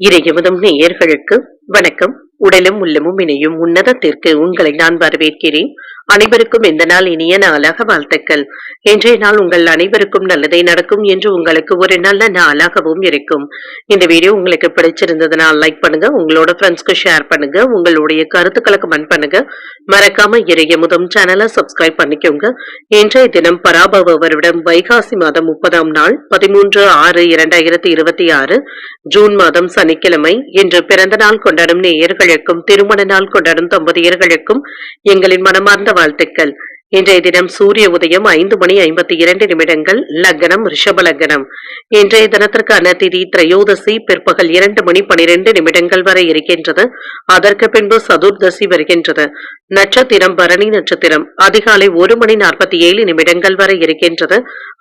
இறையமுதும் நேயர்களுக்கு வணக்கம். உடலும் உள்ளமும் இணையும் உன்னதத்திற்கு உங்களை நான் வரவேற்கிறேன். அனைவருக்கும் இந்த நாள் இனிய நாளாக வாழ்த்துக்கள். இன்றைய நாள் உங்கள் அனைவருக்கும் நல்லதே நடக்கும் என்று உங்களுக்கு ஒரு நல்ல நாளாகவும் இருக்கும். இந்த வீடியோ உங்களுக்கு பிடிச்சிருந்ததுன்னா லைக் பண்ணுங்க, உங்களோட ஃப்ரெண்ட்ஸ்க்கு ஷேர் பண்ணுங்க, உங்களுடைய கருத்துக்களை கமெண்ட் பண்ணுங்க. மறக்காம இறையமுதும் சேனலை சப்ஸ்கிரைப் பண்ணிக்கோங்க. இன்றைய தினம் பராபவ வருடம் வைகாசி மாதம் 30ஆம் நாள் 13/6/2026 ஜூன் மாதம் சனிக்கிழமை. இன்று பிறந்த நாள் கொண்டாடும் நேயர்களுக்கும் திருமண நாள் கொண்டாடும் தம்பதியர்களுக்கும் எங்களின் மனமார்ந்த வாழ்த்துக்கள். இன்றைய தினம் சூரிய உதயம் 5:52 லக்னம் ரிஷப லக்னம். இன்றைய தினத்திற்கான திதி திரையோதசி பிற்பகல் 2:12 வரை இருக்கின்றது. அதற்கு பின்பு சதுர்தசி வருகின்றது. நட்சத்திரம் பரணி நட்சத்திரம் அதிகாலை 1:47 வரை இருக்கின்றது.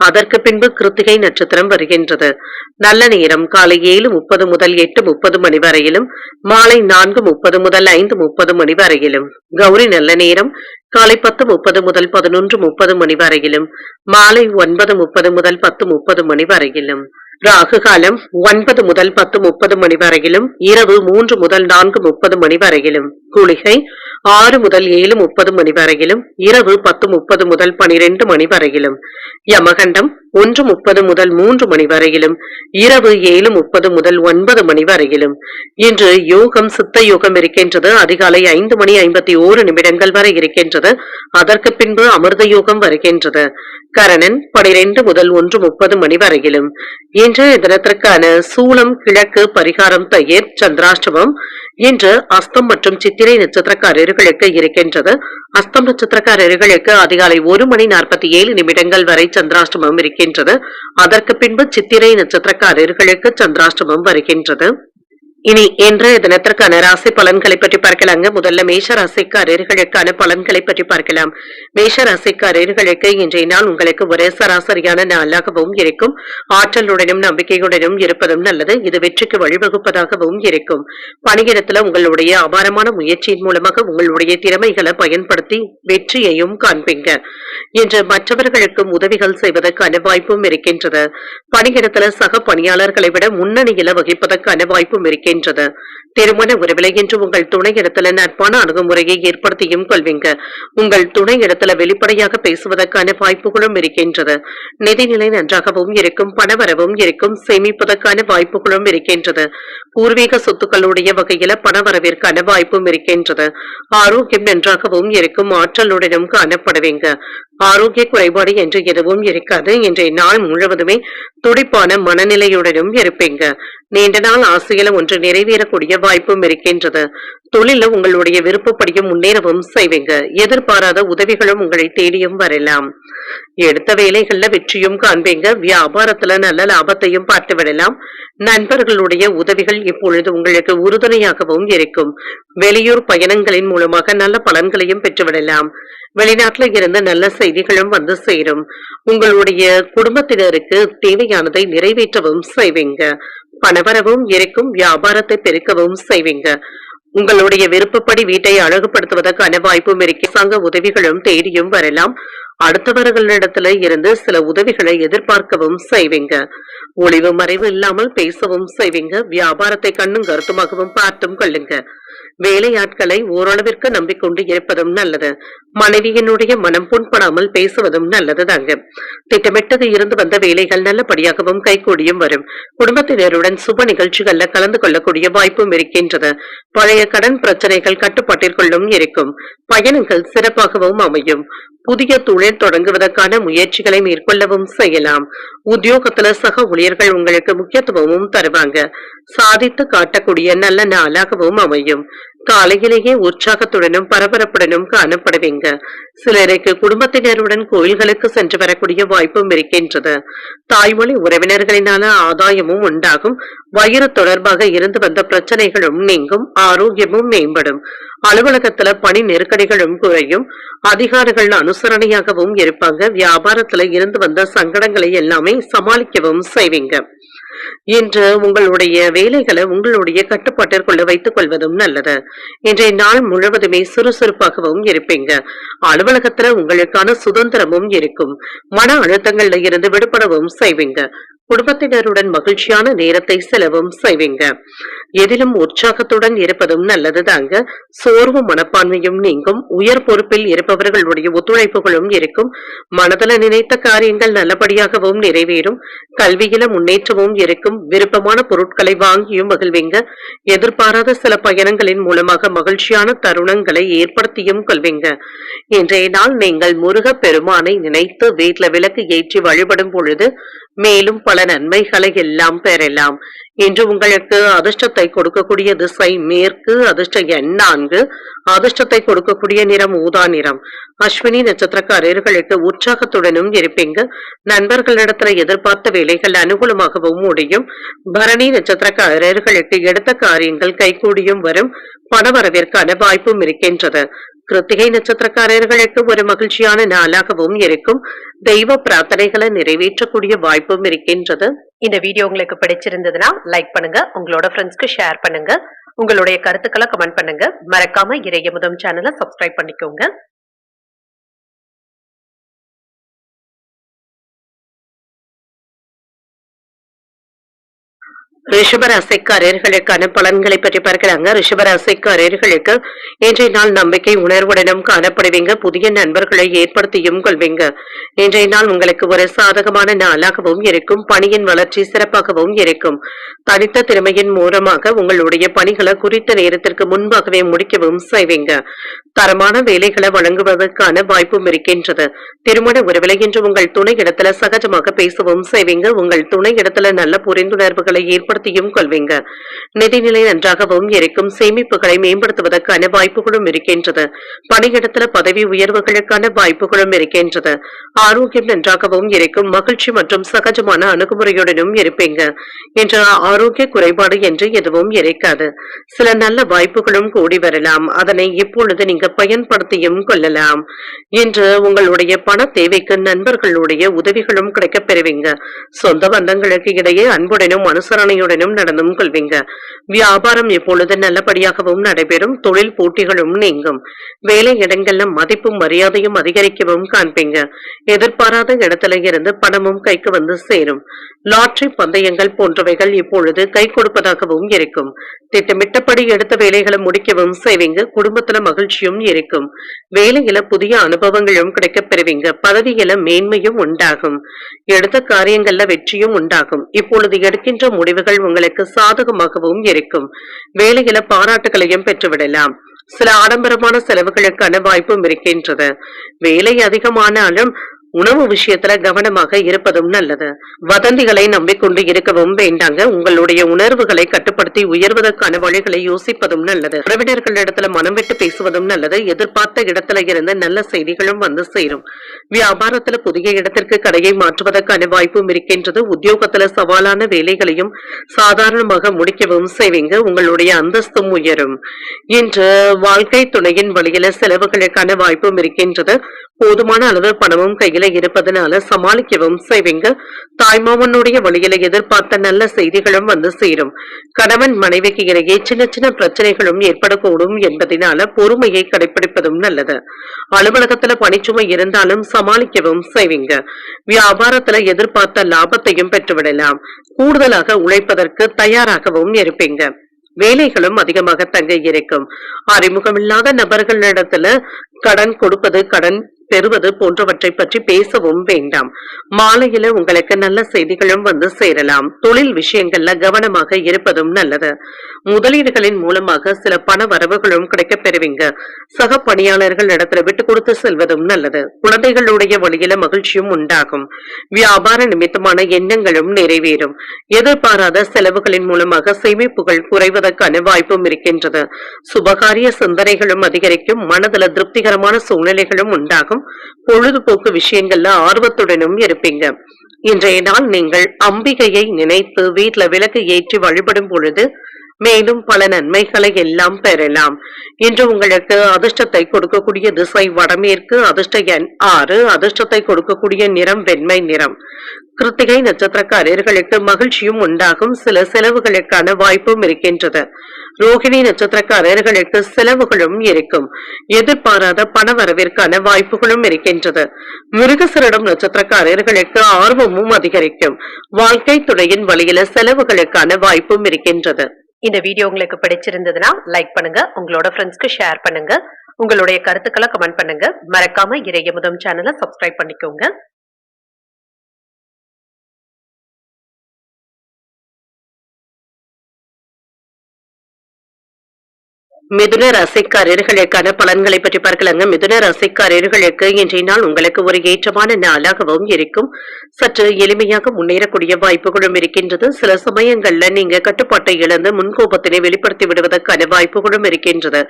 அதற்கு பின்பு கிருத்திகை நட்சத்திரம் வருகின்றது. நல்ல நேரம் காலை 7:30 முதல் 8:30 மணி வரையிலும், மாலை 4:30 முதல் 5:30 மணி வரையிலும். கௌரி நல்ல நேரம் காலை 10:30 முதல் 11:30 மணி வரையிலும், மாலை 9:30 முதல் 10:30 மணி வரையிலும். ராகு காலம் 9 முதல் 10:30 மணி வரையிலும், இரவு 3 முதல் 4:30 மணி வரையிலும். குளிகை 6 முதல் 7:30 மணி வரையிலும், இரவு 10:30 முதல் 12 மணி வரையிலும். யமகண்டம் 1:30 முதல் 3 மணி வரையிலும், இரவு 7:30 முதல் 9 மணி வரையிலும். இன்று யோகம் சித்த யோகம் இருக்கின்றது. அதிகாலை 5:51 வரை இருக்கின்றது. அதற்கு பின்பு அமிர்த யோகம் வருகின்றது. கரணன் 12 முதல் 1:30 மணி வரையிலும். இன்றைய தினத்திற்கான சூலம் கிழக்கு, பரிகாரம் தயிர், சந்திராஷ்டமம். இன்று அஸ்தம் மற்றும் சித்திரை நட்சத்திரக்காரர்களுக்கு இருக்கின்றது. அஸ்தம் நட்சத்திரக்காரர்களுக்கு அதிகாலை 1:47 வரை சந்திராஷ்டமம் இருக்கின்றது. அதற்கு பின்பு சித்திரை நட்சத்திரக்காரர்களுக்கு சந்திராஷ்டமம் வருகின்றது. இனி இன்றைய தினத்திற்கான ராசி பலன்களை பற்றி பார்க்கலாங்க. முதல்ல மேஷ ராசிக்காரர்களுக்கான பலன்களை பற்றி பார்க்கலாம். மேஷ ராசிக்காரர்களுக்கு இன்றைய நாள் உங்களுக்கு ஒரே சராசரியான நாளாகவும் இருக்கும். ஆற்றலுடனும் நம்பிக்கையுடனும் இருப்பதும் நல்லது. இது வெற்றிக்கு வழிவகுப்பதாகவும் இருக்கும். பணியிடத்துல உங்களுடைய அபாரமான முயற்சியின் மூலமாக உங்களுடைய திறமைகளை பயன்படுத்தி வெற்றியையும் காண்பீங்க. இன்று மற்றவர்களுக்கும் உதவிகள் செய்வதற்கான வாய்ப்பும் இருக்கின்றது. பணியிடத்துல சக பணியாளர்களை விட முன்னணியில வகிப்பதற்கான வாய்ப்பும் இருக்கின்றது. திருமண உறவிலை என்று உங்கள் துணை இடத்துல நட்பான அணுகுமுறையை ஏற்படுத்தியும் கொள்வீங்க. உங்கள் துணை இடத்துல வெளிப்படையாக பேசுவதற்கான வாய்ப்புகளும் இருக்கின்றது. நிதிநிலை நன்றாகவும் இருக்கும். பணவரவும் இருக்கும். சேமிப்பதற்கான வாய்ப்புகளும் இருக்கின்றது. பூர்வீக சொத்துக்களுடைய வகையில பணவரவிற்கான வாய்ப்பும் இருக்கின்றது. ஆரோக்கியம் நன்றாகவும் இருக்கும். ஆற்றலுடனும் காணப்படுவீங்க. ஆரோக்கிய குறைபாடு என்று எதுவும் இருக்காது. இன்றைய நாள் முழுவதுமே துடிப்பான மனநிலையுடனும் இருப்பீங்க. நீண்ட நாள் ஆசையில ஒன்று நிறைவேறக்கூடிய வாய்ப்பும் இருக்கின்றது. தொழில உங்களுடைய விருப்பப்படியும் முன்னேறவும் செய்வீங்க. எதிர்பாராத உதவிகளும் உங்களை தேடியும் வரலாம். எடுத்த வேலைகள்ல வெற்றியும் காண்பீங்க. வியாபாரத்துல நல்ல லாபத்தையும் பார்த்து விடலாம். நண்பர்களுடைய உதவிகள் இப்பொழுது உங்களுக்கு உறுதுணையாகவும் இருக்கும். வெளியூர் பயணங்களின் மூலமாக நல்ல பலன்களையும் பெற்றுவிடலாம். வெளிநாட்டுல இருந்து நல்ல செய்திகளும் வந்து சேரும். உங்களுடைய குடும்பத்தினருக்கு தேவையானதை நிறைவேற்றவும் செய்வீங்க. பணவரவும் இருக்கும். வியாபாரத்தை பெருக்கவும் செய்வீங்க. உங்களுடைய விருப்பப்படி வீட்டை அழகுபடுத்துவதற்கான வாய்ப்பும் இருக்கு. சங்க உதவிகளும் தேடியும் வரலாம். அடுத்தவர்களிடத்துல இருந்து சில உதவிகளை எதிர்பார்க்கவும் செய்வீங்க. ஒளிவு மறைவு இல்லாமல் பேசவும் செய்வீங்க. வியாபாரத்தை கண்ணும் கருத்துமாகவும் பார்த்தும் கொள்ளுங்க. வேலையாட்களை ஓரளவிற்கு நம்பிக்கொண்டு இருப்பதும் நல்லது. மனைவியினுடைய மனம் புண்படாமல் பேசுவதும் நல்லது தாங்க. திட்டமிட்டது இருந்து வந்த வேலைகள் நல்லபடியாகவும் கைகூடியும் வரும். குடும்பத்தினருடன் சுப நிகழ்ச்சிகள்ல கலந்து கொள்ளக்கூடிய வாய்ப்பும் இருக்கின்றது. பழைய கடன் பிரச்சனைகள் கட்டுப்பாட்டிற்குள்ளும் இருக்கும். பயணங்கள் சிறப்பாகவும் அமையும். புதிய தொழில் தொடங்குவதற்கான முயற்சிகளை மேற்கொள்ளவும் செய்யலாம். உத்தியோகத்துல சக ஊழியர்கள் உங்களுக்கு முக்கியத்துவமும் தருவாங்க. சாதித்து காட்டக்கூடிய நல்ல நாளாகவும் அமையும். காலையிலேயே உற்சாகத்துடனும் பரபரப்புடனும் காணப்படுவீங்க. சிலருக்கு குடும்பத்தினருடன் கோயில்களுக்கு சென்று வரக்கூடிய வாய்ப்பும் இருக்கின்றது. தாய்மொழி உறவினர்களினால ஆதாயமும் உண்டாகும். வயிறு தொடர்பாக இருந்து வந்த பிரச்சனைகளும் நீங்கும். ஆரோக்கியமும் மேம்படும். அலுவலகத்துல பணி நெருக்கடிகளும் குறையும். அதிகாரிகள் அனுசரணையாகவும் இருப்பாங்க. வியாபாரத்துல இருந்து வந்த சங்கடங்களை எல்லாமே சமாளிக்கவும் செய்வீங்க. இன்று உங்களுடைய வேலைகளை உங்களுடைய கட்டுப்பாட்டிற்குள்ள வைத்துக் கொள்வதும் நல்லது. இன்றைய நாள் முழுவதுமே சுறுசுறுப்பாகவும் இருப்பீங்க. அலுவலகத்துல உங்களுக்கான சுதந்திரமும் இருக்கும். மன அழுத்தங்கள்ல இருந்து விடுபடவும் செய்வீங்க. குடும்பத்தினருடன் மகிழ்ச்சியான நேரத்தை செலவும் செய்வீங்க. எதிலும் உற்சாகத்துடன் இருப்பதும் நல்லதுதாங்க. சோர்வு மனப்பான்மையும் நீங்கும். உயர் பொறுப்பில் இருப்பவர்களுடைய ஒத்துழைப்புகளும் இருக்கும். மனதில நினைத்த காரியங்கள் நல்லபடியாகவும் நிறைவேறும். கல்வியில முன்னேற்றமும் இருக்கும். விருப்பமான பொருட்களை வாங்கியும் மகிழ்வீங்க. எதிர்பாராத சில பயணங்களின் மூலமாக மகிழ்ச்சியான தருணங்களை ஏற்படுத்தியும் கொள்வீங்க. இன்றைய நாள் நீங்கள் முருக பெருமானை நினைத்து வீட்டுல விளக்கு ஏற்றி வழிபடும் பொழுது மேலும் பல நன்மைகளை எல்லாம் பெறலாம். இன்று உங்களுக்கு அதிர்ஷ்டத்தை கொடுக்கக்கூடிய திசை மேற்கு, அதிர்ஷ்ட எண் 4, அதிர்ஷ்டத்தை கொடுக்கக்கூடிய நிறம் ஊதா நிறம். அஸ்வினி நட்சத்திரக்காரர்களுக்கு உற்சாகத்துடனும் இருப்பீங்க. நண்பர்களிடத்துல எதிர்பார்த்த வேலைகள் அனுகூலமாகவும் முடியும். பரணி நட்சத்திரக்காரர்களுக்கு எடுத்த காரியங்கள் கைகூடியும் வரும். பணவரவிற்கான வாய்ப்பும் இருக்கின்றது. கிருத்திகை நட்சத்திரக்காரர்களுக்கு ஒரு மகிழ்ச்சியான நாளாகவும் இருக்கும். தெய்வ பிரார்த்தனைகளை நிறைவேற்றக்கூடிய வாய்ப்பும் இருக்கின்றது. இந்த வீடியோ உங்களுக்கு பிடிச்சிருந்ததுன்னா லைக் பண்ணுங்க, உங்களோட ஃப்ரெண்ட்ஸ்க்கு ஷேர் பண்ணுங்க, உங்களுடைய கருத்துக்களை கமெண்ட் பண்ணுங்க. மறக்காம இறையமுதம் சேனலை சப்ஸ்கிரைப் பண்ணிக்கோங்க. ரிஷபராசிக்காரர்களுக்கான பலன்களை பற்றி பார்க்கலாங்க. ரிஷபராசிக்காரர்களுக்கு இன்றைய நாள் நம்பிக்கை உணர்வுடனும் காணப்படுவீங்க. புதிய நண்பர்களை ஏற்படுத்தியும் கொள்வீங்க. இன்றைய நாள் உங்களுக்கு ஒரு சாதகமான நாளாகவும் இருக்கும். பணியின் வளர்ச்சி சிறப்பாகவும் இருக்கும். தனித்த திறமையின் மூலமாக உங்களுடைய பணிகளை குறித்த நேரத்திற்கு முன்பாகவே முடிக்கவும் செய்வீங்க. தரமான வேலைகளை வழங்குவதற்கான வாய்ப்பும் இருக்கின்றது. திருமண உறவில் இன்று உங்கள் துணை இடத்துல சகஜமாக பேசவும் செய்வீங்க. உங்கள் துணை இடத்துல நல்ல புரிந்துணர்வுகளை ஏற்படுத்தியும் கொள்வீங்க. நிதிநிலை நன்றாகவும் இருக்கும். சேமிப்புகளை மேம்படுத்துவதற்கான வாய்ப்புகளும் இருக்கின்றது. பணியிடத்துல பதவி உயர்வுகளுக்கான வாய்ப்புகளும் இருக்கின்றது. ஆரோக்கியம் நன்றாகவும் இருக்கும். மகிழ்ச்சி மற்றும் சகஜமான அணுகுமுறையுடனும் இருப்பீங்க. இன்று ஆரோக்கிய குறைபாடு என்று எதுவும் இருக்காது. சில நல்ல வாய்ப்புகளும் கூடி வரலாம். அதனை இப்பொழுது நீங்க பயன்படுத்தியும் கொள்ளலாம். இன்று உங்களுடைய பண தேவைக்கு நண்பர்களுடைய உதவிகளும் கிடைக்கப் பெறுவீங்க. சொந்த பந்தங்களுக்கு இடையே அன்புடனும் அனுசரணையுடனும் நடந்தும் கொள்வீங்க. வியாபாரம் இப்பொழுது நல்லபடியாகவும் நடைபெறும். தொழில் போட்டிகளும் நீங்கும். வேலை இடங்கள்ல மதிப்பும் மரியாதையும் அதிகரிக்கவும் காண்பீங்க. எதிர்பாராத இடத்துல இருந்து பணமும் கைக்கு வந்து சேரும். லாட்டரி பந்தயங்கள் போன்றவைகள் இப்பொழுது கை கொடுப்பதாகவும் இருக்கும். திட்டமிட்டபடி எடுத்த வேலைகளை முடிக்கவும் செய்வீங்க. குடும்பத்துல மகிழ்ச்சியும் இருக்கும். வேலையில புதிய அனுபவங்களும் கிடைக்கப் பெறுவீங்க. பதவியில மேன்மையும் உண்டாகும். எடுத்த காரியங்கள்ல வெற்றியும் உண்டாகும். இப்பொழுது எடுக்கின்ற முடிவுகள் உங்களுக்கு சாதகமாகவும் இருக்கும். வேலையில பாராட்டுகளையும் பெற்றுவிடலாம். சில ஆடம்பரமான செலவுகளுக்கான வாய்ப்பும் இருக்கின்றது. வேலை அதிகமானாலும் உணவு விஷயத்துல கவனமாக இருப்பதும் நல்லது. வதந்திகளை நம்பிக்கொண்டு இருக்கவும் வேண்டாங்க. உங்களுடைய உணர்வுகளை கட்டுப்படுத்தி உயர்வதற்கான வழிகளை யோசிப்பதும் நல்லது. உறவினர்களிடத்துல மனம் விட்டு பேசுவதும் நல்லது. எதிர்பார்த்த இடத்துல இருந்து நல்ல செய்திகளும் வந்து சேரும். வியாபாரத்துல புதிய இடத்திற்கு கடையை மாற்றுவதற்கான வாய்ப்பும் இருக்கின்றது. உத்தியோகத்துல சவாலான வேலைகளையும் சாதாரணமாக முடிக்கவும் செய்வீங்க. உங்களுடைய அந்தஸ்தும் உயரும். இன்று வாழ்க்கை துணையின் வழியில செலவுகளுக்கான வாய்ப்பும் இருக்கின்றது. போதுமான அளவு பணமும் கையில இருப்பதனால சமாளிக்கவும் செய்வீங்க. தாய்மாமனுடைய வழியில எதிர்பார்த்த நல்ல செய்திகளும் வந்து சேரும். கணவன் மனைவிக்கு இடையே சின்ன சின்ன பிரச்சனைகளும் ஏற்படக்கூடும் என்பதனால பொறுமையை கடைபிடிப்பதும் நல்லது. அலுவலகத்துல பணிச்சுமை இருந்தாலும் சமாளிக்கவும் செய்வீங்க. வியாபாரத்துல எதிர்பார்த்த லாபத்தையும் பெற்றுவிடலாம். கூடுதலாக உழைப்பதற்கு தயாராகவும் இருப்பீங்க. வேலைகளும் அதிகமாக தங்க இருக்கும். அறிமுகமில்லாத நபர்களிடத்துல கடன் கொடுப்பது, கடன் பெறுவது போன்றவற்றை பற்றி பேசவும் வேண்டாம். மாலையில உங்களுக்கு நல்ல செய்திகளும் வந்து சேரலாம். தொழில் விஷயங்கள்ல கவனமாக இருப்பதும் நல்லது. முதலீடுகளின் மூலமாக சில பண வரவுகளும் கிடைக்கப் பெறுவீங்க. சக பணியாளர்கள் இடத்துல விட்டு கொடுத்து செல்வதும் நல்லது. குழந்தைகளுடைய வழியில மகிழ்ச்சியும் உண்டாகும். வியாபார நிமித்தமான எண்ணங்களும் நிறைவேறும். எதிர்பாராத செலவுகளின் மூலமாக சேமிப்புகள் குறைவதற்கான வாய்ப்பும் இருக்கின்றது. சுபகாரிய சிந்தனைகளும் அதிகரிக்கும். மனதில திருப்திகரமான சூழ்நிலைகளும் உண்டாகும். பொழுதுபோக்கு விஷயங்கள்ல ஆர்வத்துடனும் இருப்பீங்க. இன்றைய நாள் நீங்கள் அம்பிகையை நினைத்து வீட்டுல விளக்கு ஏற்றி வழிபடும் பொழுது மேலும் பல நன்மைகளை எல்லாம் பெறலாம். இன்று உங்களுக்கு அதிர்ஷ்டத்தை கொடுக்கக்கூடிய திசை வடமேற்கு, அதிர்ஷ்ட எண் 6, அதிர்ஷ்டத்தை கொடுக்கக்கூடிய நிறம் வெண்மை நிறம். கிருத்திகை நட்சத்திரக்காரர்களுக்கு மகிழ்ச்சியும் உண்டாகும், சில செலவுகளுக்கான வாய்ப்பும் இருக்கின்றது. ரோகிணி நட்சத்திரக்காரர்களுக்கு செலவுகளும் இருக்கும், எதிர்பாராத பண வரவிற்கான வாய்ப்புகளும் இருக்கின்றது. மிருகசரிடம் நட்சத்திரக்காரர்களுக்கு ஆர்வமும் அதிகரிக்கும், வாழ்க்கை துணையின் வழியில செலவுகளுக்கான வாய்ப்பும் இருக்கின்றது. இந்த வீடியோ உங்களுக்கு பிடிச்சிருந்ததுன்னா லைக் பண்ணுங்க, உங்களோட ஃப்ரெண்ட்ஸ்க்கு ஷேர் பண்ணுங்க, உங்களுடைய கருத்துக்களை கமெண்ட் பண்ணுங்க. மறக்காம இறையமுதம் சேனலை சப்ஸ்கிரைப் பண்ணிக்கோங்க. மிதுன ராசிக்காரர்களுக்கான பலன்களை பற்றி பார்க்கலாங்க. மிதுன ராசிக்காரர்களுக்கு இன்றைய நாள் உங்களுக்கு ஒரு ஏற்றமான நாளாகவும் இருக்கும். சற்று எளிமையாக முன்னேறக்கூடிய வாய்ப்புகளும் இருக்கின்றது. சில சமயங்கள்ல நீங்க கட்டுப்பாட்டை இழந்து முன்கோபத்தினை வெளிப்படுத்தி விடுவதற்கான வாய்ப்புகளும் இருக்கின்றது.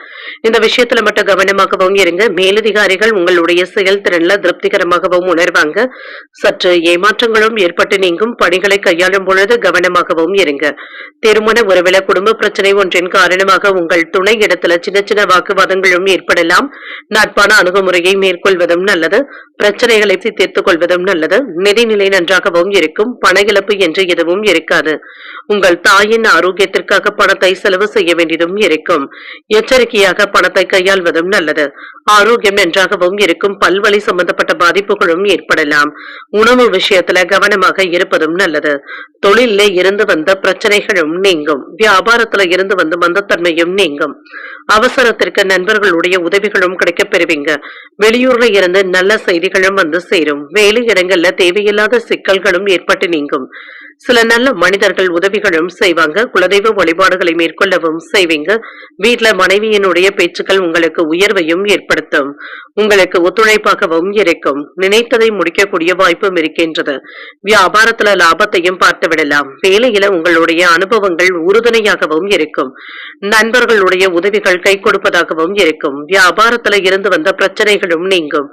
இந்த விஷயத்துல மட்டும் கவனமாகவும் இருங்க. மேலதிகாரிகள் உங்களுடைய செயல்திறன்ல திருப்திகரமாகவும் உணர்வாங்க. சற்று ஏமாற்றங்களும் ஏற்பட்டு நீங்கும், பணிகளை கையாளும் பொழுது கவனமாகவும் இருங்க. திருமண உறவில குடும்ப பிரச்சனை ஒன்றின் காரணமாக உங்கள் துணை இடத்துல சின்ன சின்ன வாக்குவாதங்களும் ஏற்படலாம். நட்பான அணுகுமுறையை மேற்கொள்வதும் நல்லது, பிரச்சனைகளை தீர்த்துக் கொள்வதும் நல்லது. நிதிநிலை நன்றாகவும் இருக்கும், பண இழப்பு என்று எதுவும் இருக்காது. உங்கள் தாயின் ஆரோக்கியத்திற்காக பணத்தை செலவு செய்ய வேண்டியதும் இருக்கும். எச்சரிக்கையாக பணத்தை கையாள்வதும் நல்லது. ஆரோக்கியம் நன்றாகவும் இருக்கும், பல்வழி சம்பந்தப்பட்ட பாதிப்புகளும் ஏற்படலாம். உணவு விஷயத்துல கவனமாக இருப்பதும் நல்லது. தொழில இருந்து வந்த பிரச்சனைகளும் நீங்கும், வியாபாரத்துல இருந்து வந்த மந்தத்தன்மையும் நீங்கும். அவசரத்திற்கு நண்பர்களுடைய உதவிகளும் கிடைக்கப் பெறுவீங்க. வெளியூர்ல இருந்து நல்ல செய்திகளும் வந்து சேரும். வேலை இடங்கள்ல தேவையில்லாத சிக்கல்களும் ஏற்பட்டு நீங்கும். சில நல்ல மனிதர்கள் உதவிகளும் செய்வாங்க. குலதெய்வ வழிபாடுகளை மேற்கொள்ளவும் செய்வீங்க. வீட்டுல மனைவியினுடைய பேச்சுக்கள் உங்களுக்கு உயர்வையும் ஏற்படுத்தும், உங்களுக்கு ஒத்துழைப்பாகவும் இருக்கும். நினைத்ததை முடிக்கக்கூடிய வாய்ப்பும் இருக்கின்றது. வியாபாரத்துல லாபத்தையும் பார்த்து விடலாம். வேலையில உங்களுடைய அனுபவங்கள் உறுதுணையாகவும் இருக்கும். நண்பர்களுடைய உதவிகள் கை கொடுப்பதாகவும் இருக்கும். வியாபாரத்துல இருந்து வந்த பிரச்சனைகளும் நீங்கும்.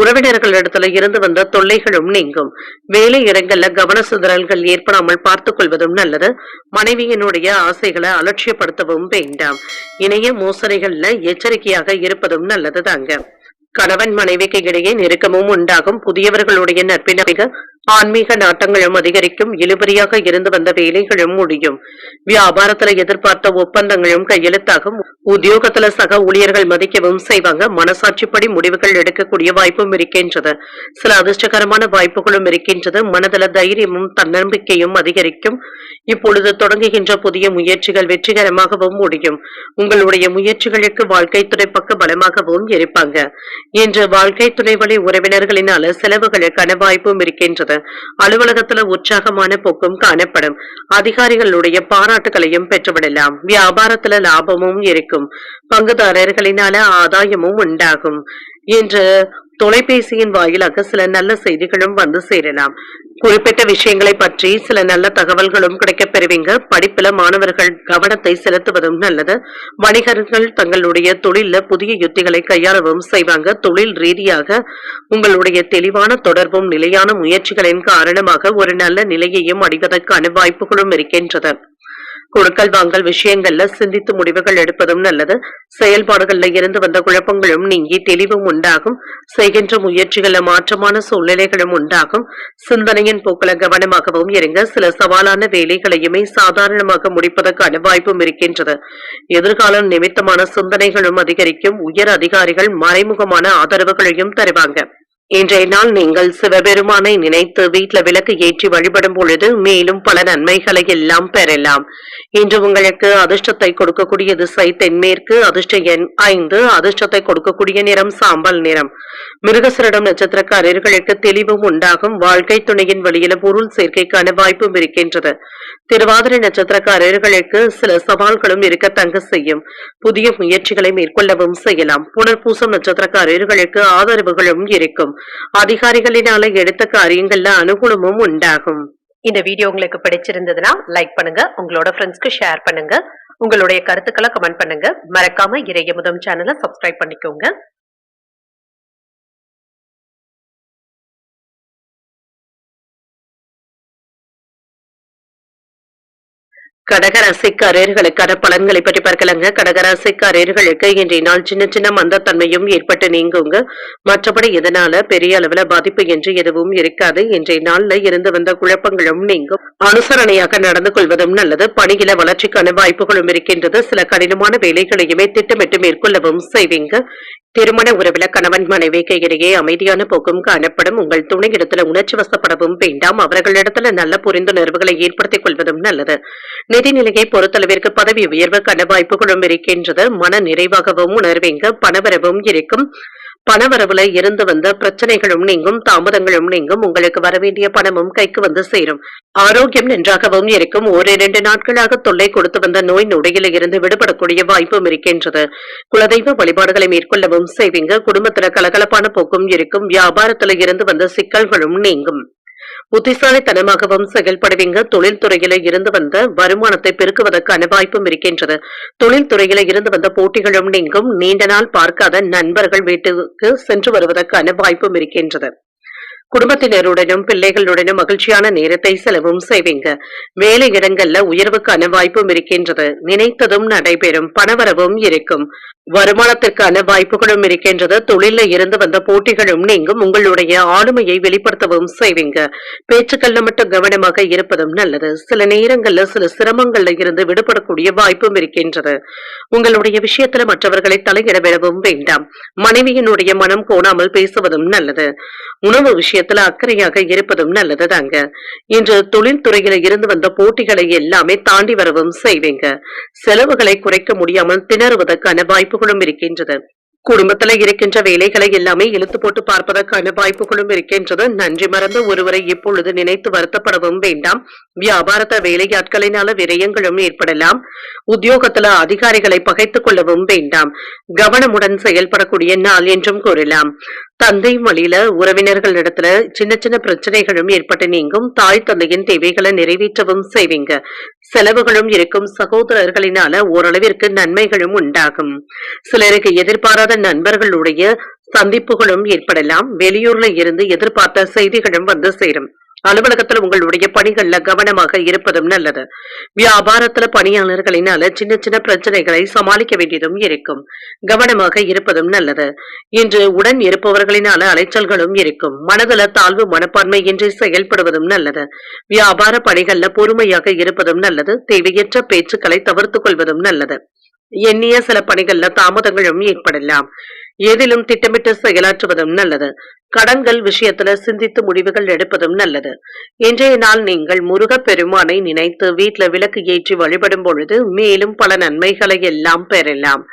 உறவினர்களிடத்துல இருந்து வந்த தொல்லைகளும் நீங்கும். வேலை இடங்கள்ல கவன சிதறல்கள் ஏற்படாமல் பார்த்துக் கொள்வதும் நல்லது. மனைவியினுடைய ஆசைகளை அலட்சியப்படுத்தவும் வேண்டாம். இணைய மோசடிகள்ல எச்சரிக்கையாக இருப்பதும் நல்லது தாங்க. கணவன் மனைவிக்கு இடையே நெருக்கமும் உண்டாகும். புதியவர்களுடைய நட்பினாக ஆன்மீக நாட்டங்களும் அதிகரிக்கும். இழுபறியாக இருந்து வந்த வேலைகளும் முடியும். வியாபாரத்துல எதிர்பார்த்த ஒப்பந்தங்களும் கையெழுத்தாகும். உத்தியோகத்துல சக ஊழியர்கள் மதிக்கவும் செய்வாங்க. மனசாட்சிப்படி முடிவுகள் எடுக்கக்கூடிய வாய்ப்பும் இருக்கின்றது. சில அதிர்ஷ்டகரமான வாய்ப்புகளும் இருக்கின்றது. மனதில தைரியமும் தன்னம்பிக்கையும் அதிகரிக்கும். இப்பொழுது தொடங்குகின்ற புதிய முயற்சிகள் வெற்றிகரமாகவும் முடியும். உங்களுடைய முயற்சிகளுக்கு வாழ்க்கை துணை பக்க பலமாகவும் இருப்பாங்க. இன்று வாழ்க்கை துணை வழி உறவினர்களினால செலவுகளுக்கான வாய்ப்பும் இருக்கின்றது. அலுவலகத்துல உற்சாகமான போக்கும் காணப்படும். அதிகாரிகளுடைய பாராட்டுகளையும் பெற்றுவிடலாம். வியாபாரத்துல லாபமும் இருக்கும். பங்குதாரர்களினால ஆதாயமும் உண்டாகும். இன்று தொலைபேசியின் வாயிலாக சில நல்ல செய்திகளும் வந்து சேரலாம். குறிப்பிட்ட விஷயங்களை பற்றி சில நல்ல தகவல்களும் கிடைக்கப் பெறுவீங்க. படிப்புல மாணவர்கள் கவனத்தை செலுத்துவதும் நல்லது. வணிகர்கள் தங்களுடைய தொழில புதிய யுத்திகளை கையாளவும் செய்வாங்க. தொழில் ரீதியாக உங்களுடைய தெளிவான தொடர்பும் நிலையான முயற்சிகளின் காரணமாக ஒரு நல்ல நிலையையும் அடைவதற்கான வாய்ப்புகளும் இருக்கின்றது. கொடுக்கல் வாங்கல் விஷயங்கள்ல சிந்தித்து முடிவுகள் எடுப்பதும் நல்லது. செயல்பாடுகள்ல இருந்து வந்த குழப்பங்களும் நீங்கி தெளிவும் உண்டாகும். செய்கின்ற முயற்சிகள மாற்றமான சூழ்நிலைகளும் உண்டாகும். சிந்தனையின் போக்குல கவனமாகவும் இருங்க. சில சவாலான வேலைகளையுமே சாதாரணமாக முடிப்பதற்கான வாய்ப்பும் இருக்கின்றது. எதிர்காலம் நிமித்தமான சிந்தனைகளும் அதிகரிக்கும். உயர் அதிகாரிகள் மறைமுகமான ஆதரவுகளையும் தருவாங்க. இன்றைய நாள் நீங்கள் சிவபெருமானை நினைத்து வீட்டுல விளக்கு ஏற்றி வழிபடும் பொழுது மேலும் பல நன்மைகளை எல்லாம் பெறலாம். இன்று உங்களுக்கு அதிர்ஷ்டத்தை கொடுக்கக்கூடிய திசை தென்மேற்கு, அதிர்ஷ்ட எண் 5, அதிர்ஷ்டத்தை கொடுக்கக்கூடிய நிறம் சாம்பல் நிறம். மிருகசரிடம் நட்சத்திரக்காரர்களுக்கு தெளிவும் உண்டாகும். வாழ்க்கை துணையின் வழியில பொருள் சேர்க்கைக்கான வாய்ப்பும் இருக்கின்றது. திருவாதிரை நட்சத்திரக்காரர்களுக்கு சில சவால்களும் இருக்க தங்க செய்யும். புதிய முயற்சிகளை மேற்கொள்ளவும் செய்யலாம். புனர்பூசம் நட்சத்திரக்காரர்களுக்கு ஆதரவுகளும் இருக்கும். அதிகாரிகளினால எடுத்த காரியங்கள்ல அனுகூலமும் உண்டாகும். இந்த வீடியோ உங்களுக்கு பிடிச்சிருந்ததுன்னா லைக் பண்ணுங்க, உங்களோட ஃப்ரெண்ட்ஸ்க்கு ஷேர் பண்ணுங்க, உங்களுடைய கருத்துக்களை கமெண்ட் பண்ணுங்க. மறக்காம இறையமுதம் சேனலை சப்ஸ்கிரைப் பண்ணிக்கோங்க. கடகராசிக்காரர்களுக்கான பலன்களை பற்றி பார்க்கலாங்க. கடகராசிக்காரர்களுக்கு இன்றைய நாள் சின்ன சின்ன மந்தத்தன்மையும் ஏற்பட்டு நீங்குங்க. மற்றபடி இதனால பெரிய அளவுல பாதிப்பு என்று எதுவும் இருக்காது. இன்றைய நாள்ல இருந்து வந்த குழப்பங்களும் நீங்கும். அனுசரணையாக நடந்து கொள்வதும் நல்லது. பணியில வளர்ச்சிக்கான வாய்ப்புகளும் இருக்கின்றது. சில கடினமான வேலைகளையுமே திட்டமிட்டு மேற்கொள்ளவும் செய்வீங்க. திருமண உறவுல கணவன் மனைவிக்கு இடையே அமைதியான போக்கும் காணப்படும். உங்கள் துணையிடத்துல உணர்ச்சி வசப்படவும் வேண்டாம். அவர்களிடத்துல நல்ல புரிந்துணர்வுகளை ஏற்படுத்திக் கொள்வதும் நல்லது. நிதிநிலையை பொறுத்தளவிற்கு பதவி உயர்வுக்கான வாய்ப்புகளும் இருக்கின்றது. மன நிறைவாகவும் உணர்வீங்க. பணவரவும் இருக்கும். பணவரவுல இருந்து வந்த பிரச்சனைகளும் நீங்கும். தாமதங்களும் நீங்கும். உங்களுக்கு வரவேண்டிய பணமும் கைக்கு வந்து சேரும். ஆரோக்கியம் நன்றாகவும் இருக்கும். 1-2 நாட்களாக தொல்லை கொடுத்து வந்த நோய் நொடியில இருந்து விடுபடக்கூடிய வாய்ப்பும் இருக்கின்றது. குலதெய்வ வழிபாடுகளை மேற்கொள்ளவும் செய்வீங்க. குடும்பத்துல கலகலப்பான போக்கும் இருக்கும். வியாபாரத்துல இருந்து வந்த சிக்கல்களும் நீங்கும். புத்திசாலித்தனமாகவும் செயல்படுவீங்க. தொழில்துறையில இருந்து வந்த வருமானத்தை பெருக்குவதற்கான வாய்ப்பும் இருக்கின்றது. தொழில்துறையில இருந்து வந்த போட்டிகளும் நீங்கும். நீண்ட நாள் பார்க்காத நண்பர்கள் வீட்டுக்கு சென்று வருவதற்கான வாய்ப்பும் இருக்கின்றது. குடும்பத்தினருடனும் பிள்ளைகளுடனும் மகிழ்ச்சியான நேரத்தை செலவும் செய்வீங்க. வேலை இடங்கள்ல உயர்வுக்கான வாய்ப்பும் இருக்கின்றது. நினைத்ததும் நடைபெறும். பணவரவும் இருக்கும். வருமானத்திற்கான வாய்ப்புகளும் இருக்கின்றது. தொழில இருந்து வந்த போட்டிகளும் நீங்கும். உங்களுடைய ஆளுமையை வெளிப்படுத்தவும் செய்வீங்க. பேச்சுக்கள்ல மட்டும் கவனமாக இருப்பதும் நல்லது. சில நேரங்கள்ல சில சிரமங்கள்ல இருந்து விடுபடக்கூடிய வாய்ப்பும் இருக்கின்றது. உங்களுடைய விஷயத்துல மற்றவர்களை தலையிட விடவும் வேண்டாம். மனைவியினுடைய மனம் கோணாமல் பேசுவதும் நல்லது. உணவு விஷயத்துல அக்கறையாக இருப்பதும் நல்லதுதாங்க. இன்று தொழில்துறையில இருந்து வந்த போட்டிகளை எல்லாமே தாண்டி வரவும் செய்வீங்க. செலவுகளை குறைக்க முடியாமல் திணறுவதற்கான வாய்ப்புகளும் இருக்கின்றது. குடும்பத்துல இருக்கின்ற வேலைகளை எல்லாமே இழுத்து போட்டு பார்ப்பதற்கான வாய்ப்புகளும் இருக்கின்றது. நன்றி மறந்து ஒருவரை இப்பொழுது நினைத்து வருத்தப்படவும் வேண்டாம். வியாபாரத்த வேலையாட்களினால விரயங்களும் ஏற்படலாம். உத்தியோகத்துல அதிகாரிகளை பகைத்துக் கொள்ளவும் வேண்டாம். கவனமுடன் செயல்படக்கூடிய நாள் என்றும் கூறலாம். தந்தை வழியில உறவினர்களிடத்துல சின்ன சின்ன பிரச்சனைகளும் ஏற்பட்டு நீங்கும். தாய் தந்தையின் தேவைகளை நிறைவேற்றவும் செய்வீங்க. செலவுகளும் இருக்கும். சகோதரர்களினால ஓரளவிற்கு நன்மைகளும் உண்டாகும். சிலருக்கு எதிர்பாராத நண்பர்களுடைய சந்திப்புகளும் ஏற்படலாம். வெளியூர்ல இருந்து எதிர்பார்த்த செய்திகளும் வந்து சேரும். அலுவலகத்துல உங்களுடைய பணிகள்ல கவனமாக இருப்பதும் நல்லது. வியாபாரத்துல பணியாளர்களினால சின்ன சின்ன பிரச்சனைகளை சமாளிக்க வேண்டியதும் இருக்கும். கவனமாக இருப்பதும் நல்லது. இன்று உடன் இருப்பவர்களினால அலைச்சல்களும் இருக்கும். மனதுல தாழ்வு மனப்பான்மை இன்றி செயல்படுவதும் நல்லது. வியாபார பணிகள்ல பொறுமையாக இருப்பதும் நல்லது. தேவையற்ற பேச்சுக்களை தவிர்த்துக் கொள்வதும் நல்லது. எண்ணிய சில பணிகள்ல தாமதங்களும் ஏற்படலாம். எதிலும் திட்டமிட்டு செயலாற்றுவதும் நல்லது. கடன்கள் விஷயத்துல சிந்தித்து முடிவுகள் எடுப்பதும் நல்லது. இன்றைய நாள் நீங்கள் முருகப் பெருமானை நினைத்து வீட்டுல விளக்கு ஏற்றி வழிபடும் பொழுது மேலும் பல நன்மைகளை எல்லாம் பெறலாம்.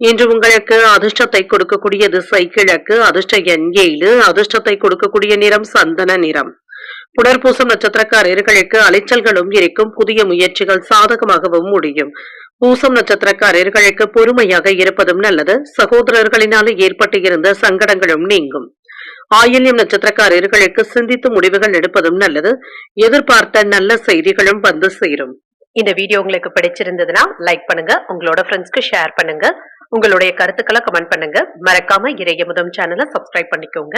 இன்று உங்களுக்கு அதிர்ஷ்டத்தை கொடுக்கக்கூடிய திசை கிழக்கு. அதிர்ஷ்ட எண் 7. அதிர்ஷ்டத்தை கொடுக்கக்கூடிய நிறம் சந்தன நிறம். புனர்பூசம் நட்சத்திரக்காரர்களுக்கு அலைச்சல்களும் இருக்கும். புதிய முயற்சிகள் சாதகமாகவும் முடியும். பூசம் நட்சத்திரக்காரர்களுக்கு பொறுமையாக இருப்பதும் நல்லது. சகோதரர்களினால ஏற்பட்டு இருந்த சங்கடங்களும் நீங்கும். ஆயில்யம் நட்சத்திரக்காரர்களுக்கு சிந்தித்து முடிவுகள் எடுப்பதும் நல்லது. எதிர்பார்த்த நல்ல செய்திகளும் வந்து சேரும். இந்த வீடியோ உங்களுக்கு பிடிச்சிருந்ததுன்னா லைக் பண்ணுங்க. உங்களோட ஃப்ரெண்ட்ஸ்க்கு ஷேர் பண்ணுங்க. உங்களுடைய கருத்துக்களை கமெண்ட் பண்ணுங்க. மறக்காம இறையமுதம் சேனலை சப்ஸ்கிரைப் பண்ணிக்கோங்க.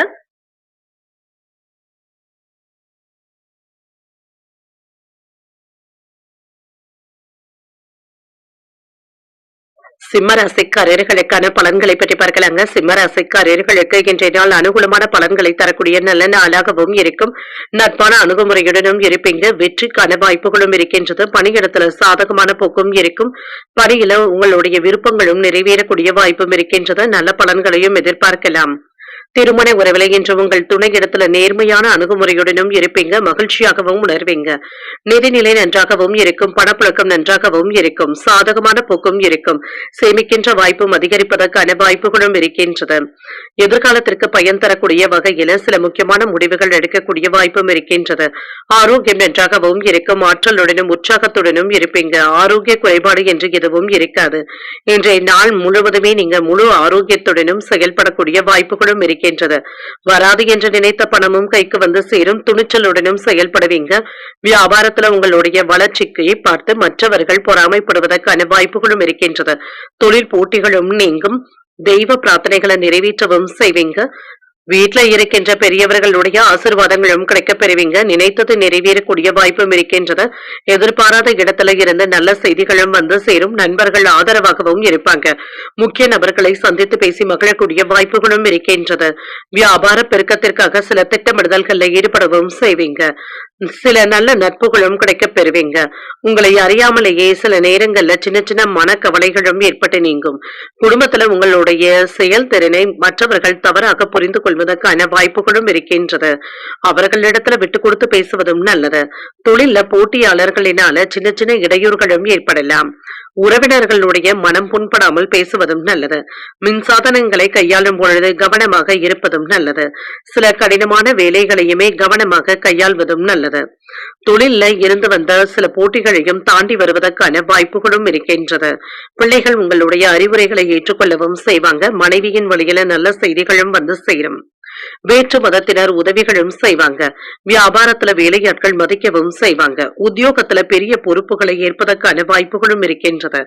சிம்மராசிக்காரர்களுக்கான பலன்களை பற்றி பார்க்கலாங்க. சிம்மராசிக்காரர்களுக்கு இன்றைய நாள் அனுகூலமான பலன்களை தரக்கூடிய நல்ல நாளாகவும் இருக்கும். நட்பான அணுகுமுறையுடனும் இருப்பீங்க. வெற்றிக்கான வாய்ப்புகளும் இருக்கின்றது. பணியிடத்துல சாதகமான போக்கும் இருக்கும். பணியில உங்களுடைய விருப்பங்களும் நிறைவேறக்கூடிய வாய்ப்பும் இருக்கின்றது. நல்ல பலன்களையும் எதிர்பார்க்கலாம். திருமண உறவில இன்று உங்கள் துணையிடத்துல நேர்மையான அணுகுமுறையுடனும் இருப்பீங்க. மகிழ்ச்சியாகவும் உணர்வீங்க. நிதிநிலை நன்றாகவும் இருக்கும். பணப்புழக்கம் நன்றாகவும் இருக்கும். சாதகமான போக்கும் இருக்கும். சேமிக்கின்ற வாய்ப்பும் அதிகரிப்பதற்கான வாய்ப்புகளும் இருக்கின்றது. எதிர்காலத்திற்கு பயன் தரக்கூடிய வகையில சில முக்கியமான முடிவுகள் எடுக்கக்கூடிய வாய்ப்பும் இருக்கின்றது. ஆரோக்கியம் நன்றாகவும் இருக்கும். ஆற்றலுடனும் உற்சாகத்துடனும் இருப்பீங்க. ஆரோக்கிய குறைபாடு என்று எதுவும் இருக்காது. இன்றைய நாள் முழுவதுமே நீங்க முழு ஆரோக்கியத்துடனும் செயல்படக்கூடிய வாய்ப்புகளும் இருக்கின்றது. வராது என்று நினைத்த பணமும் கைக்கு வந்து சேரும். துணிச்சலுடனும் செயல்படுவீங்க. வியாபாரத்துல உங்களுடைய வளர்ச்சிக்கு பார்த்து மற்றவர்கள் பொறாமைப்படுவதற்கான வாய்ப்புகளும் இருக்கின்றது. தொழில் போட்டிகளும் நீங்கும். தெய்வ பிரார்த்தனைகளை நிறைவேற்றவும் செய்வீங்க. வீட்ல இருக்கின்ற பெரியவர்களுடைய ஆசீர்வாதங்களும் கிடைக்கப் பெறுவீங்க. நினைத்தது நிறைவேறக்கூடிய வாய்ப்பும் இருக்கின்றது. எதிர்பாராத இடத்துல இருந்து நல்ல செய்திகளும் வந்து சேரும். நண்பர்கள் ஆதரவாகவும் இருப்பாங்க. முக்கிய நபர்களை சந்தித்து பேசி மகிழக்கூடிய வாய்ப்புகளும் இருக்கின்றது. வியாபார பெருக்கத்திற்காக சில திட்டமிடுதல்களில் ஈடுபடவும் செய்வீங்க. சில நல்ல நட்புகளும் கிடைக்கப் பெறுவீங்க. உங்களை அறியாமலேயே சில நேரங்கள்ல சின்ன சின்ன மனக்கவலைகளும் ஏற்பட்டு நீங்கும். குடும்பத்துல உங்களுடைய செயல்திறனை மற்றவர்கள் தவறாக புரிந்து கொள்வதற்கான வாய்ப்புகளும் இருக்கின்றது. அவர்களிடத்துல விட்டு கொடுத்து பேசுவதும் நல்லது. தொழில போட்டியாளர்களினால சின்ன சின்ன இடையூறுகளும் ஏற்படலாம். உறவினர்களுடைய மனம் புண்படாமல் பேசுவதும் நல்லது. மின்சாதனங்களை கையாளும் பொழுது கவனமாக இருப்பதும் நல்லது. சில கடினமான வேலைகளையுமே கவனமாக கையாள்வதும் நல்லது. தொழில்ல இருந்து வந்த சில போட்டிகளையும் தாண்டி வருவதற்கான வாய்ப்புகளும் இருக்கின்றது. பிள்ளைகள் உங்களுடைய அறிவுரைகளை ஏற்றுக்கொள்ளவும் செய்வாங்க. மனைவியின் வழியில நல்ல செய்திகளும் வந்து சேரும். வேற்று மதத்தினர் உதவிகளும் செய்வாங்க. வியாபாரத்துல வேலையாட்கள் மதிக்கவும் செய்வாங்க. உத்தியோகத்துல பெரிய பொறுப்புகளை ஏற்பதற்கான வாய்ப்புகளும் இருக்கின்றது.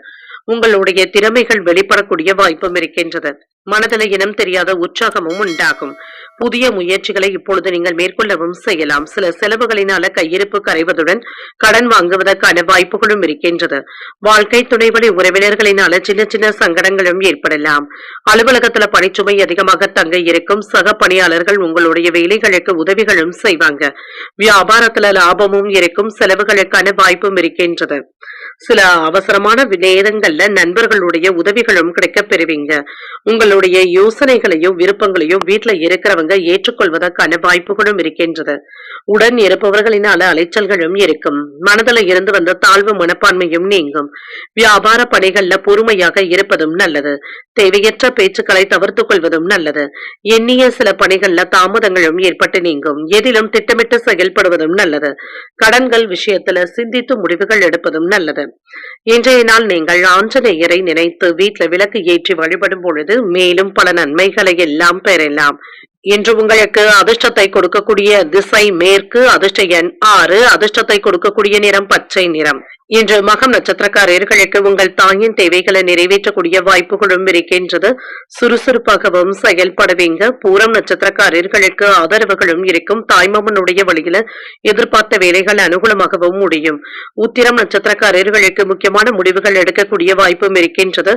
உங்களுடைய திறமைகள் வெளிப்படக்கூடிய வாய்ப்பும் இருக்கின்றது. மனதில இனம் தெரியாத உற்சாகமும் உண்டாகும். புதிய முயற்சிகளை இப்பொழுது நீங்கள் மேற்கொள்ளவும் செய்யலாம். சில செலவுகளினால கையிருப்பு கரைவதுடன் கடன் வாங்குவதற்கான வாய்ப்புகளும் இருக்கின்றது. வாழ்க்கை துணைவழி உறவினர்களினால சின்ன சின்ன சங்கடங்களும் ஏற்படலாம். அலுவலகத்துல பணிச்சுமை அதிகமாக தங்க இருக்கும். சக பணியாளர்கள் உங்களுடைய வேலைகளுக்கு உதவிகளும் செய்வாங்க. வியாபாரத்துல லாபமும் இருக்கும். செலவுகளுக்கான வாய்ப்பும் இருக்கின்றது. சில அவசரமான நேரங்கள்ல நண்பர்களுடைய உதவிகளும் கிடைக்கப் பெறுவீங்க. உங்களுடைய யோசனைகளையோ விருப்பங்களையோ வீட்டுல இருக்கிறவங்க ஏற்றுக்கொள்வதற்கான வாய்ப்புகளும் இருக்கின்றது. உடன் இருப்பவர்களினால அலைச்சல்களும் இருக்கும். மனதில் இருந்து வந்த தாழ்வு மனப்பான்மையும் நீங்கும். வியாபார பணிகள்ல பொறுமையாக இருப்பதும் நல்லது. தேவையற்ற பேச்சுக்களை தவிர்த்துக் கொள்வதும் நல்லது. எண்ணிய சில பணிகள்ல தாமதங்களும் ஏற்பட்டு நீங்கும். எதிலும் திட்டமிட்டு செயல்படுவதும் நல்லது. கடன்கள் விஷயத்துல சிந்தித்து முடிவுகள் எடுப்பதும் நல்லது. இன்றைய நாள் நீங்கள் ஆஞ்சநேயரை நினைத்து வீட்டுல விளக்கு ஏற்றி வழிபடும் பொழுது மேலும் பல நன்மைகளை எல்லாம் பெறலாம். இன்று உங்களுக்கு அதிர்ஷ்டத்தை கொடுக்கக்கூடிய திசை மேற்கு. அதிர்ஷ்ட எண் 6. அதிர்ஷ்டத்தை கொடுக்கக்கூடிய நிறம் பச்சை நிறம். இன்று மகம் நட்சத்திரக்காரர்களுக்கு உங்கள் தாயின் தேவைகளை நிறைவேற்றக்கூடிய வாய்ப்புகளும் இருக்கின்றது. சுறுசுறுப்பாகவும் செயல்படுவீங்க. பூரம் நட்சத்திரக்காரர்களுக்கு ஆதரவுகளும் இருக்கும். தாய்மாமனுடைய வழியில எதிர்பார்த்த வேலைகள் அனுகூலமாகவும் முடியும். உத்திரம் நட்சத்திரக்காரர்களுக்கு முக்கியமான முடிவுகள் எடுக்கக்கூடிய வாய்ப்பும் இருக்கின்றது.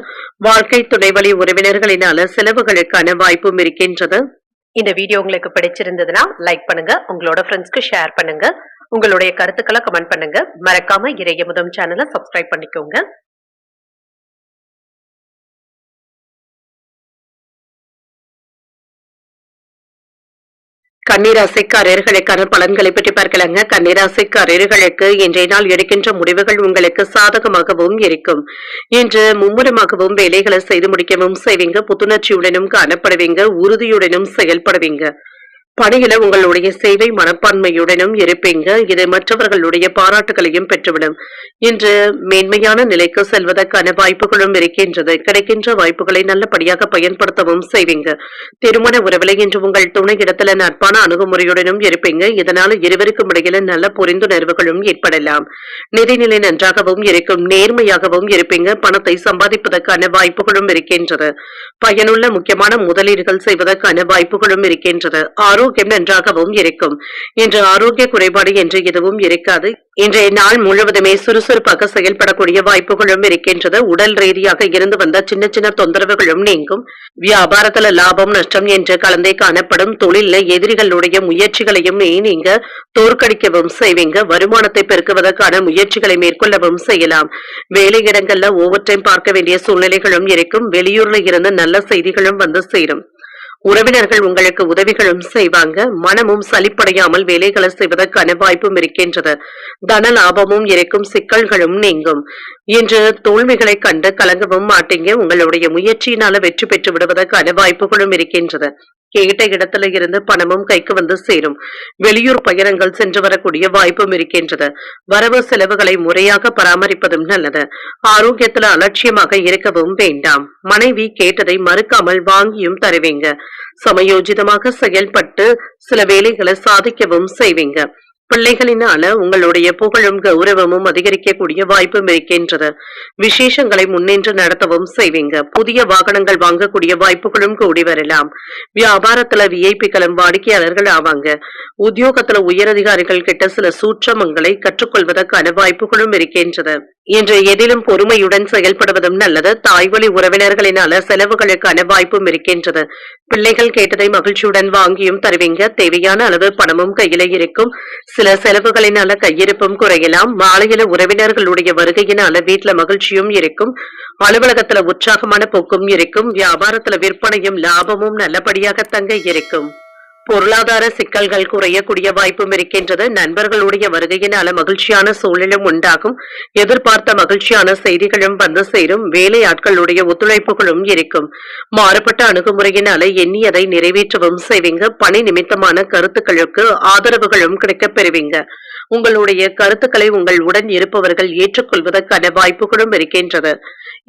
வாழ்க்கை துணைவழி உறவினர்களினால செலவுகளுக்கான வாய்ப்பும் இருக்கின்றது. இந்த வீடியோ உங்களுக்கு பிடிச்சிருந்ததுன்னா லைக் பண்ணுங்க. உங்களோட ஃப்ரெண்ட்ஸ்க்கு ஷேர் பண்ணுங்க. உங்களுடைய கருத்துக்களை கமெண்ட் பண்ணுங்க. மறக்காம இறையமுதம் சேனலை சப்ஸ்கிரைப் பண்ணிக்கோங்க. கன்னிராசிக்காரர்களுக்கான பலன்களை பற்றி பார்க்கலாங்க. கன்னிராசிக்காரர்களுக்கு இன்றைய நாள் எடுக்கின்ற முடிவுகள் உங்களுக்கு சாதகமாகவும் இருக்கும். இன்று மும்முரமாகவும் வேலைகளை செய்து முடிக்கவும் செய்வீங்க. புத்துணர்ச்சியுடனும் காணப்படுவீங்க. உறுதியுடனும் செயல்படுவீங்க. பணியில உங்களுடைய சேவை மனப்பான்மையுடனும் இருப்பீங்க. இது மற்றவர்களுடைய பாராட்டுகளையும் பெற்றுவிடும். இன்று மேன்மையான நிலைக்கு செல்வதற்கான வாய்ப்புகளும் இருக்கின்றது. கிடைக்கின்ற வாய்ப்புகளை நல்லபடியாக பயன்படுத்தவும் செய்வீங்க. திருமண உறவில இன்று உங்கள் துணை இடத்துல நட்பான அணுகுமுறையுடனும் இருப்பீங்க. இதனால இருவருக்கும் இடையில நல்ல புரிந்துணர்வுகளும் ஏற்படலாம். நிதிநிலை நன்றாகவும் இருக்கும். நேர்மையாகவும் இருப்பீங்க. பணத்தை சம்பாதிப்பதற்கான வாய்ப்புகளும் இருக்கின்றது. பயனுள்ள முக்கியமான முதலீடுகள் செய்வதற்கான வாய்ப்புகளும் இருக்கின்றது. ஆரோக்கியம் நன்றாகவும் இருக்கும். இன்று ஆரோக்கிய குறைபாடு என்று எதுவும் இருக்காது. இன்றைய நாள் முழுவதுமே சுறுசுறுப்பாக செயல்படக்கூடிய வாய்ப்புகளும் இருக்கின்றது. உடல் ரீதியாக இருந்து வந்த சின்ன சின்ன தொந்தரவுகளும் நீங்கும். வியாபாரத்துல லாபம் நஷ்டம் என்று கலந்தே காணப்படும். தொழில எதிரிகளுடைய முயற்சிகளையும் நீங்க தோற்கடிக்கவும் செய்வீங்க. வருமானத்தை பெருக்குவதற்கான முயற்சிகளை மேற்கொள்ளவும் செய்யலாம். வேலையிடங்கள்ல ஓவர் டைம் பார்க்க வேண்டிய சூழ்நிலைகளும் இருக்கும். வெளியூர்ல இருந்து நல்ல செய்திகளும் வந்து சேரும். உறவினர்கள் உங்களுக்கு உதவிகளும் செய்வாங்க. மனமும் சலிப்படையாமல் வேலைகளை செய்வதற்கான வாய்ப்பும் இருக்கின்றது. தன லாபமும் இருக்கும். சிக்கல்களும் நீங்கும். இன்று தோல்விகளை கண்டு கலங்கவும் மாட்டீங்க. உங்களுடைய முயற்சியினால வெற்றி பெற்று விடுவதற்கான வாய்ப்புகளும் இருக்கின்றது. கேட்ட இடத்துல இருந்து பணமும் கைக்கு வந்து சேரும். வெளியூர் பயணங்கள் சென்று வரக்கூடிய வாய்ப்பும் இருக்கின்றது. வரவு செலவுகளை முறையாக பராமரிப்பதும் நல்லது. ஆரோக்கியத்துல அலட்சியமாக இருக்கவும் வேண்டாம். மனைவி கேட்டதை மறுக்காமல் வாங்கியும் தருவீங்க. சமயோஜிதமாக செயல்பட்டு சில வேலைகளை சாதிக்கவும் செய்வீங்க. பிள்ளைகளினால உங்களுடைய புகழும் கௌரவமும் அதிகரிக்கக்கூடிய வாய்ப்பும் இருக்கின்றது. விசேஷங்களை முன்னின்று நடத்தவும் செய்வீங்க. புதிய வாகனங்கள் வாங்கக்கூடிய வாய்ப்புகளும் கூடி வரலாம். வியாபாரத்துல விஐபிக்களும் வாடிக்கையாளர்கள் ஆவாங்க. உத்தியோகத்துல உயரதிகாரிகள் கிட்ட சில சூட்சமங்களை கற்றுக்கொள்வதற்கான வாய்ப்புகளும் இருக்கின்றது. இன்று எதிலும் பொறுமையுடன் செயல்படுவதும் நல்லது. தாய்வழி உறவினர்களினால செலவுகளுக்கான வாய்ப்பும் இருக்கின்றது. பிள்ளைகள் கேட்டதை மகிழ்ச்சியுடன் வாங்கியும் தருவீங்க. தேவையான அளவு பணமும் கையில இருக்கும். சில செலவுகளினால கையிருப்பும் குறையலாம். மாலையில உறவினர்களுடைய வருகையினால வீட்டுல மகிழ்ச்சியும் இருக்கும். அலுவலகத்துல உற்சாகமான போக்கும் இருக்கும். வியாபாரத்துல விற்பனையும் லாபமும் நல்லபடியாக தங்க இருக்கும். பொருளாதார சிக்கல்கள் குறையக்கூடிய வாய்ப்பும் இருக்கின்றது. நண்பர்களுடைய வருகையினால மகிழ்ச்சியான சூழலும் உண்டாகும். எதிர்பார்த்த மகிழ்ச்சியான செய்திகளும் வந்து சேரும். வேலையாட்களுடைய ஒத்துழைப்புகளும் இருக்கும். மாறுபட்ட அணுகுமுறையினால எண்ணியதை நிறைவேற்றவும் செய்வீங்க. பணி நிமித்தமான கருத்துக்களுக்கு ஆதரவுகளும் கிடைக்கப் பெறுவீங்க. உங்களுடைய கருத்துக்களை உங்கள் உடன் இருப்பவர்கள் ஏற்றுக்கொள்வதற்கான வாய்ப்புகளும் இருக்கின்றது.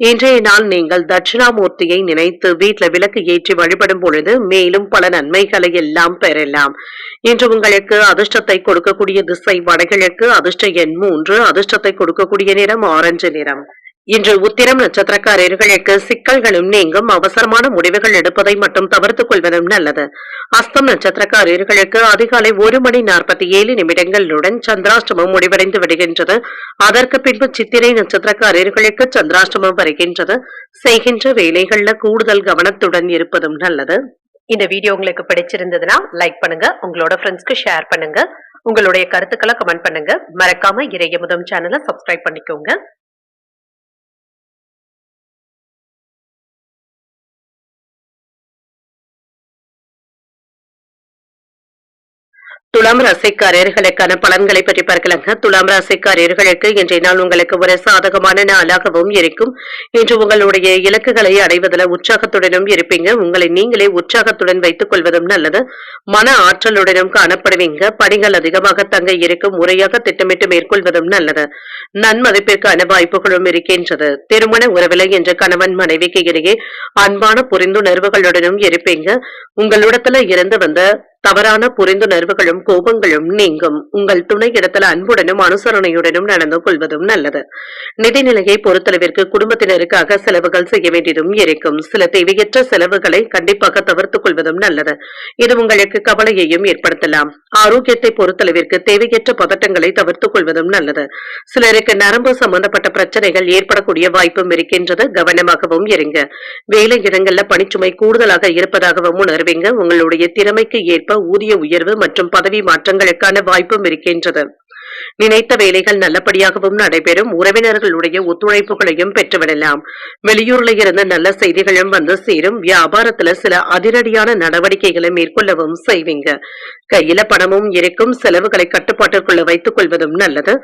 இன்றைய நாள் நீங்கள் தட்சிணாமூர்த்தியை நினைத்து வீட்டில் விளக்கு ஏற்றி வழிபடும் பொழுது மேலும் பல நன்மைகளை எல்லாம் பெறலாம். இன்று உங்களுக்கு அதிர்ஷ்டத்தை கொடுக்கக்கூடிய திசை வடகிழக்கு. அதிர்ஷ்ட எண் 3. அதிர்ஷ்டத்தை கொடுக்கக்கூடிய நிறம் ஆரஞ்சு நிறம். இன்று உத்திரம் நட்சத்திரக்காரர்களுக்கு சிக்கல்களும் நீங்கும். அவசரமான முடிவுகள் எடுப்பதை மட்டும் தவிர்த்துக் கொள்வதும் நல்லது. அஸ்தம் நட்சத்திரக்காரர்களுக்கு அதிகாலை 1:47 சந்திராஷ்டமம் முடிவடைந்து விடுகின்றது. அதற்கு பின்பு சித்திரை நட்சத்திரக்காரர்களுக்கு சந்திராஷ்டமம் வருகின்றது. செய்கின்ற வேலைகள்ல கூடுதல் கவனத்துடன் இருப்பதும் நல்லது. இந்த வீடியோ உங்களுக்கு பிடிச்சிருந்ததுன்னா லைக் பண்ணுங்க, உங்களோட ஃப்ரெண்ட்ஸ்க்கு ஷேர் பண்ணுங்க, உங்களுடைய கருத்துக்களை கமெண்ட் பண்ணுங்க. மறக்காம இறையமுதம் சேனலை சப்ஸ்கிரைப் பண்ணிக்கோங்க. துலாம் ராசிக்காரர்களுக்கான பலன்களை பற்றி பார்க்கலாங்க. துலாம் ராசிக்காரர்களுக்கு இன்றைய நாள் உங்களுக்கு ஒரு சாதகமான நாளாகவும் இருக்கும். இன்று உங்களுடைய இலக்குகளை அடைவதில் உற்சாகத்துடனும் இருப்பீங்க. உங்களை நீங்களே உற்சாகத்துடன் வைத்துக் கொள்வதும் நல்லது. மன ஆற்றலுடனும் காணப்படுவீங்க. பணிகள் அதிகமாக தங்க இருக்கும். முறையாக திட்டமிட்டு மேற்கொள்வதும் நல்லது. நன்மதிப்பிற்கான வாய்ப்புகளும் இருக்கின்றது. திருமண உறவிலை என்ற கணவன் மனைவிக்கு இடையே அன்பான புரிந்துணர்வுகளுடனும் இருப்பீங்க. உங்களிடத்துல இருந்து வந்த தவறான புரிந்துணர்வுகளும் கோபங்களும் நீங்கும். உங்கள் துணை இடத்துல அன்புடனும் அனுசரணையுடனும் நடந்து கொள்வதும் நல்லது. நிதிநிலையை பொறுத்தளவிற்கு குடும்பத்தினருக்காக செலவுகள் செய்ய வேண்டியதும் இருக்கும். சில தேவையற்ற செலவுகளை கண்டிப்பாக தவிர்த்துக் கொள்வதும் நல்லது. இது உங்களுக்கு கவலையையும் ஏற்படுத்தலாம். ஆரோக்கியத்தை பொறுத்தளவிற்கு தேவையற்ற பதட்டங்களை தவிர்த்துக் கொள்வதும் நல்லது. சிலருக்கு நரம்பு சம்பந்தப்பட்ட பிரச்சனைகள் ஏற்படக்கூடிய வாய்ப்பும் இருக்கின்றது. கவனமாகவும் இருங்க. வேலை இடங்கள்ல பணிச்சுமை கூடுதலாக இருப்பதாகவும் உணர்வீங்க. உங்களுடைய திறமைக்கு ஏற்ப ஊதிய உயர்வு மற்றும் பதவி மாற்றங்களுக்கான வாய்ப்பும் இருக்கின்றது. நினைத்த வேலைகள் நல்லபடியாகவும் நடைபெறும். உறவினர்களுடைய ஒத்துழைப்புகளையும் பெற்றுவிடலாம். வெளியூர்ல இருந்து நல்ல செய்திகளும் வந்து சேரும். வியாபாரத்துல சில அதிரடியான நடவடிக்கைகளை மேற்கொள்ளவும் செய்வீங்க. கையில பணமும் இருக்கும். செலவுகளை கட்டுப்பாட்டுக்குள்ள வைத்துக் கொள்வதும் நல்லது.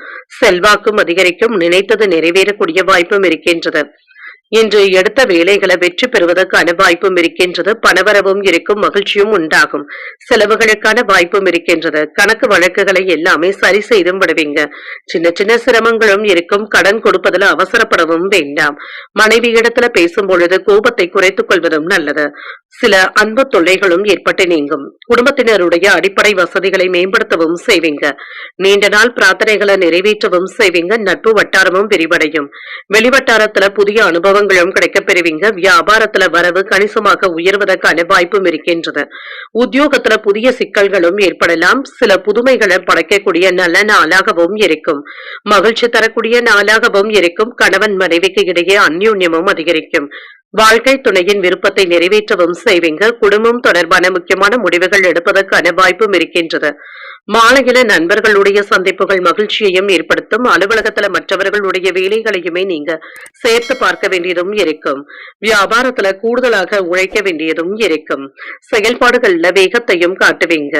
செல்வாக்கும் அதிகரிக்கும். நினைத்தது நிறைவேறக்கூடிய வாய்ப்பும் இருக்கின்றது. இன்று எடுத்த வேலைகளை வெற்றி பெறுவதற்கான வாய்ப்பும் இருக்கின்றது. பணவரவும் இருக்கும். மகிழ்ச்சியும் உண்டாகும். செலவுகளுக்கான வாய்ப்பும் இருக்கின்றது. கணக்கு வழக்குகளை எல்லாமே சரி செய்தும் விடுவீங்க. சின்ன சின்ன சிரமங்களும் இருக்கும். கடன் கொடுப்பதில் அவசரப்படவும் வேண்டாம். மனைவி இடத்துல பேசும் பொழுது கோபத்தை குறைத்துக் கொள்வதும் நல்லது. சில அன்பு தொல்லைகளும் ஏற்பட்டு நீங்கும். குடும்பத்தினருடைய அடிப்படை வசதிகளை மேம்படுத்தவும் செய்வீங்க. நீண்ட நாள் பிரார்த்தனைகளை நிறைவேற்றவும் செய்வீங்க. நட்பு வட்டாரமும் விரிவடையும். வெளிவட்டாரத்துல புதிய அனுபவங்களும் கிடைக்கப் பெறுவீங்க. வியாபாரத்துல வரவு கணிசமாக உயர்வதற்கான வாய்ப்பும் இருக்கின்றது. உத்தியோகத்துல புதிய சிக்கல்களும் ஏற்படலாம். சில புதுமைகளை படைக்கக்கூடிய நல்ல நாளாகவும் இருக்கும். மகிழ்ச்சி தரக்கூடிய நாளாகவும் இருக்கும். கணவன் மனைவிக்கு இடையே அந்யோன்யமும் அதிகரிக்கும். வாழ்க்கை துணையின் விருப்பத்தை நிறைவேற்றவும் செய்வீங்க. குடும்பம் தொடர்பான முக்கியமான முடிவுகள் எடுப்பதற்கான வாய்ப்பும் இருக்கின்றது. மாலையில நண்பர்களுடைய சந்திப்புகள் மகிழ்ச்சியையும் ஏற்படுத்தும். அலுவலகத்துல மற்றவர்களுடைய வேலைகளையுமே நீங்க சேர்த்து பார்க்க வேண்டியதும் இருக்கும். வியாபாரத்துல கூடுதலாக உழைக்க வேண்டியதும் இருக்கும். செயல்பாடுகள்ல வேகத்தையும் காட்டுவீங்க.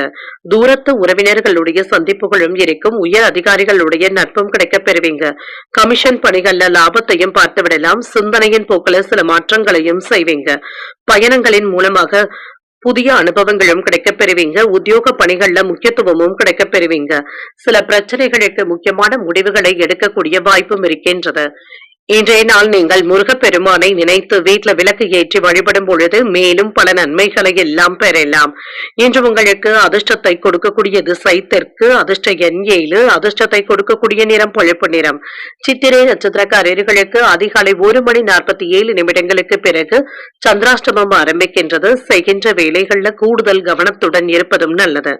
தூரத்து உறவினர்களுடைய சந்திப்புகளும் இருக்கும். உயர் அதிகாரிகளுடைய நட்பும் கிடைக்கப் பெறுவீங்க. கமிஷன் பணிகள்ல லாபத்தையும் பார்த்து விடலாம். சிந்தனையின் போக்குல சில மாற்றங்களையும் செய்வீங்க. பயணங்களின் மூலமாக புதிய அனுபவங்களும் கிடைக்கப் பெறுவீங்க. உத்தியோக பணிகள்ல முக்கியத்துவமும் கிடைக்கப் பெறுவீங்க. சில பிரச்சனைகளுக்கு முக்கியமான முடிவுகளை எடுக்கக்கூடிய வாய்ப்பும் இருக்கின்றது. இன்றைய நாள் நீங்கள் முருகப்பெருமானை நினைத்து வீட்டுல விளக்கு ஏற்றி வழிபடும் பொழுது மேலும் பல நன்மைகளை எல்லாம் பெறலாம். இன்று உங்களுக்கு அதிர்ஷ்டத்தை கொடுக்கக்கூடிய திசை தெற்கு, அதிர்ஷ்ட எண் 7, அதிர்ஷ்டத்தை கொடுக்கக்கூடிய நிறம் பழுப்பு நிறம். சித்திரை நட்சத்திரக்காரர்களுக்கு அதிகாலை 1:47 பிறகு சந்திராஷ்டமம் ஆரம்பிக்கின்றது. செய்கின்ற வேலைகள்ல கூடுதல் கவனத்துடன் இருப்பதும் நல்லது.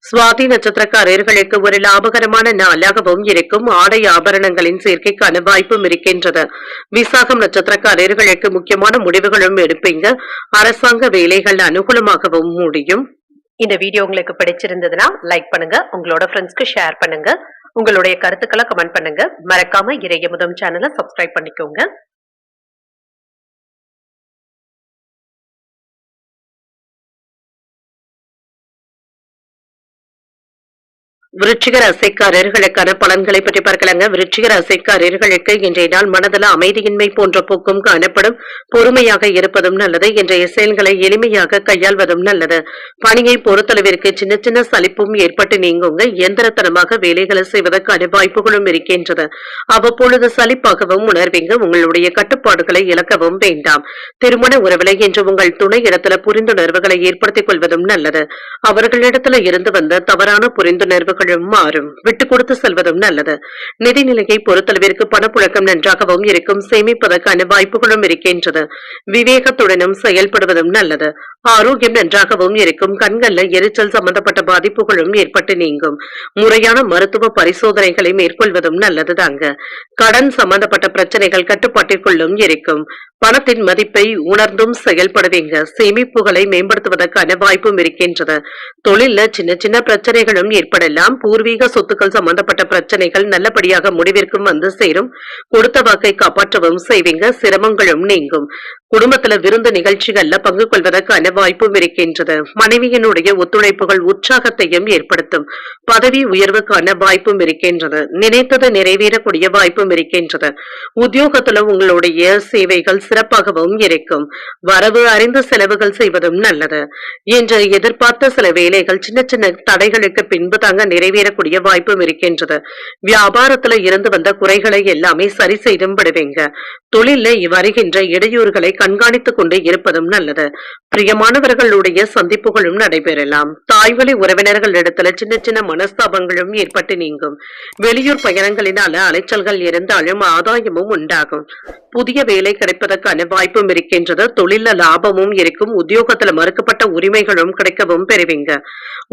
சுவாதி நட்சத்திரக்காரர்களுக்கு ஒரு லாபகரமான நாளாகவும் இருக்கும். ஆடை ஆபரணங்களின் சேர்க்கைக்கான வாய்ப்பும் இருக்கின்றது. விசாகம் நட்சத்திரக்காரர்களுக்கு முக்கியமான முடிவுகளும் எடுப்பீங்க. அரசாங்க வேலைகள் அனுகூலமாகவும் முடியும். இந்த வீடியோ உங்களுக்கு பிடிச்சிருந்ததுன்னா லைக் பண்ணுங்க, உங்களோட ஃப்ரெண்ட்ஸ்க்கு ஷேர் பண்ணுங்க, உங்களுடைய கருத்துக்களை கமெண்ட் பண்ணுங்க. மறக்காம இறையமுதம் சேனலை சப்ஸ்கிரைப் பண்ணிக்கோங்க. விருச்சிக ராசிக்காரர்களுக்கான பலன்களை பற்றி பார்க்கலாங்க. விருச்சிக ராசிக்காரர்களுக்கு இன்றைய நாள் மனதில் அமைதியின்மை போன்ற போக்கும் காணப்படும். பொறுமையாக இருப்பதும் நல்லது. இன்றைய செயல்களை எளிமையாக கையாள்வதும் நல்லது. பணியை பொறுத்தளவிற்கு சின்ன சின்ன சலிப்பும் ஏற்பட்டு நீங்குங்க. இயந்திரத்தனமாக வேலைகளை செய்வதற்கான வாய்ப்புகளும் இருக்கின்றது. அவ்வப்பொழுது சலிப்பாகவும் உணர்வீங்க. உங்களுடைய கட்டுப்பாடுகளை இழக்கவும் வேண்டாம். திருமண உறவிலை இன்று உங்கள் துணை இடத்துல புரிந்துணர்வுகளை ஏற்படுத்திக் கொள்வதும் நல்லது. அவர்களிடத்துல இருந்து வந்த தவறான புரிந்துணர்வுகள் மாறும். விட்டு கொடுத்து செல்வதும் நல்லது. நிதிநிலையை பொறுத்தளவிற்கு பணப்புழக்கம் நன்றாகவும் இருக்கும். சேமிப்பதற்கான வாய்ப்புகளும் இருக்கின்றது. விவேகத்துடனும் செயல்படுவதும் நல்லது. ஆரோக்கியம் நன்றாகவும் இருக்கும். கண்கள்ல எரிச்சல் சம்பந்தப்பட்ட பாதிப்புகளும் ஏற்பட்டு நீங்கும். முறையான மருத்துவ பரிசோதனைகளை மேற்கொள்வதும் நல்லதுதாங்க. கடன் சம்பந்தப்பட்ட பிரச்சனைகள் கட்டுப்பாட்டிற்குள்ளும் இருக்கும். பணத்தின் மதிப்பை உணர்ந்தும் செயல்படுவீங்க. சேமிப்புகளை மேம்படுத்துவதற்கான வாய்ப்பும் இருக்கின்றது. தொழில சின்ன சின்ன பிரச்சனைகளும் ஏற்படலாம். பூர்வீக சொத்துக்கள் சம்பந்தப்பட்ட பிரச்சனைகள் நல்லபடியாக முடிவிற்கும் வந்து சேரும். கொடுத்த வாக்கை காப்பாற்றவும் செய்வீங்க. சிரமங்களும் நீங்கும். குடும்பத்துல விருந்து நிகழ்ச்சிகள்ல பங்கு கொள்வதற்கான வாய்ப்பும் இருக்கின்றது. மனைவியினுடைய ஒத்துழைப்புகள் உற்சாகத்தையும் ஏற்படுத்தும். பதவி உயர்வுக்கான வாய்ப்பும் இருக்கின்றது. நினைத்தது நிறைவேறக்கூடிய வாய்ப்பும் இருக்கின்றது. உத்தியோகத்துல உங்களுடைய சேவைகள் சிறப்பாகவும் இருக்கும். வரவு அறிந்து செலவுகள் செய்வதும் நல்லது. என்று எதிர்பார்த்த சில வேலைகள் சின்ன சின்ன தடைகளுக்கு பின்பு தாங்க நிறைவேறக்கூடிய வாய்ப்பும் இருக்கின்றது. வியாபாரத்துல இருந்து வந்த குறைகளை எல்லாமே சரி செய்தும் விடுவீங்க. தொழில வருகின்ற இடையூறுகளை கண்காணித்துக் கொண்டு இருப்பதும் நல்லது. பிரியமானவர்களுடைய சந்திப்புகளும் நடைபெறலாம். தாய்வழி உறவினர்கள் இடத்துல சின்ன சின்ன மனஸ்தாபங்களும் ஏற்பட்டு நீங்கும். வெளியூர் பயணங்களினால அலைச்சல்கள் இருந்தாலும் ஆதாயமும் உண்டாகும். புதிய வேலை கிடைப்பதற்கான வாய்ப்பும் இருக்கின்றது. தொழில லாபமும் இருக்கும். உத்தியோகத்துல மறுக்கப்பட்ட உரிமைகளும் கிடைக்கவும் பெறுவீங்க.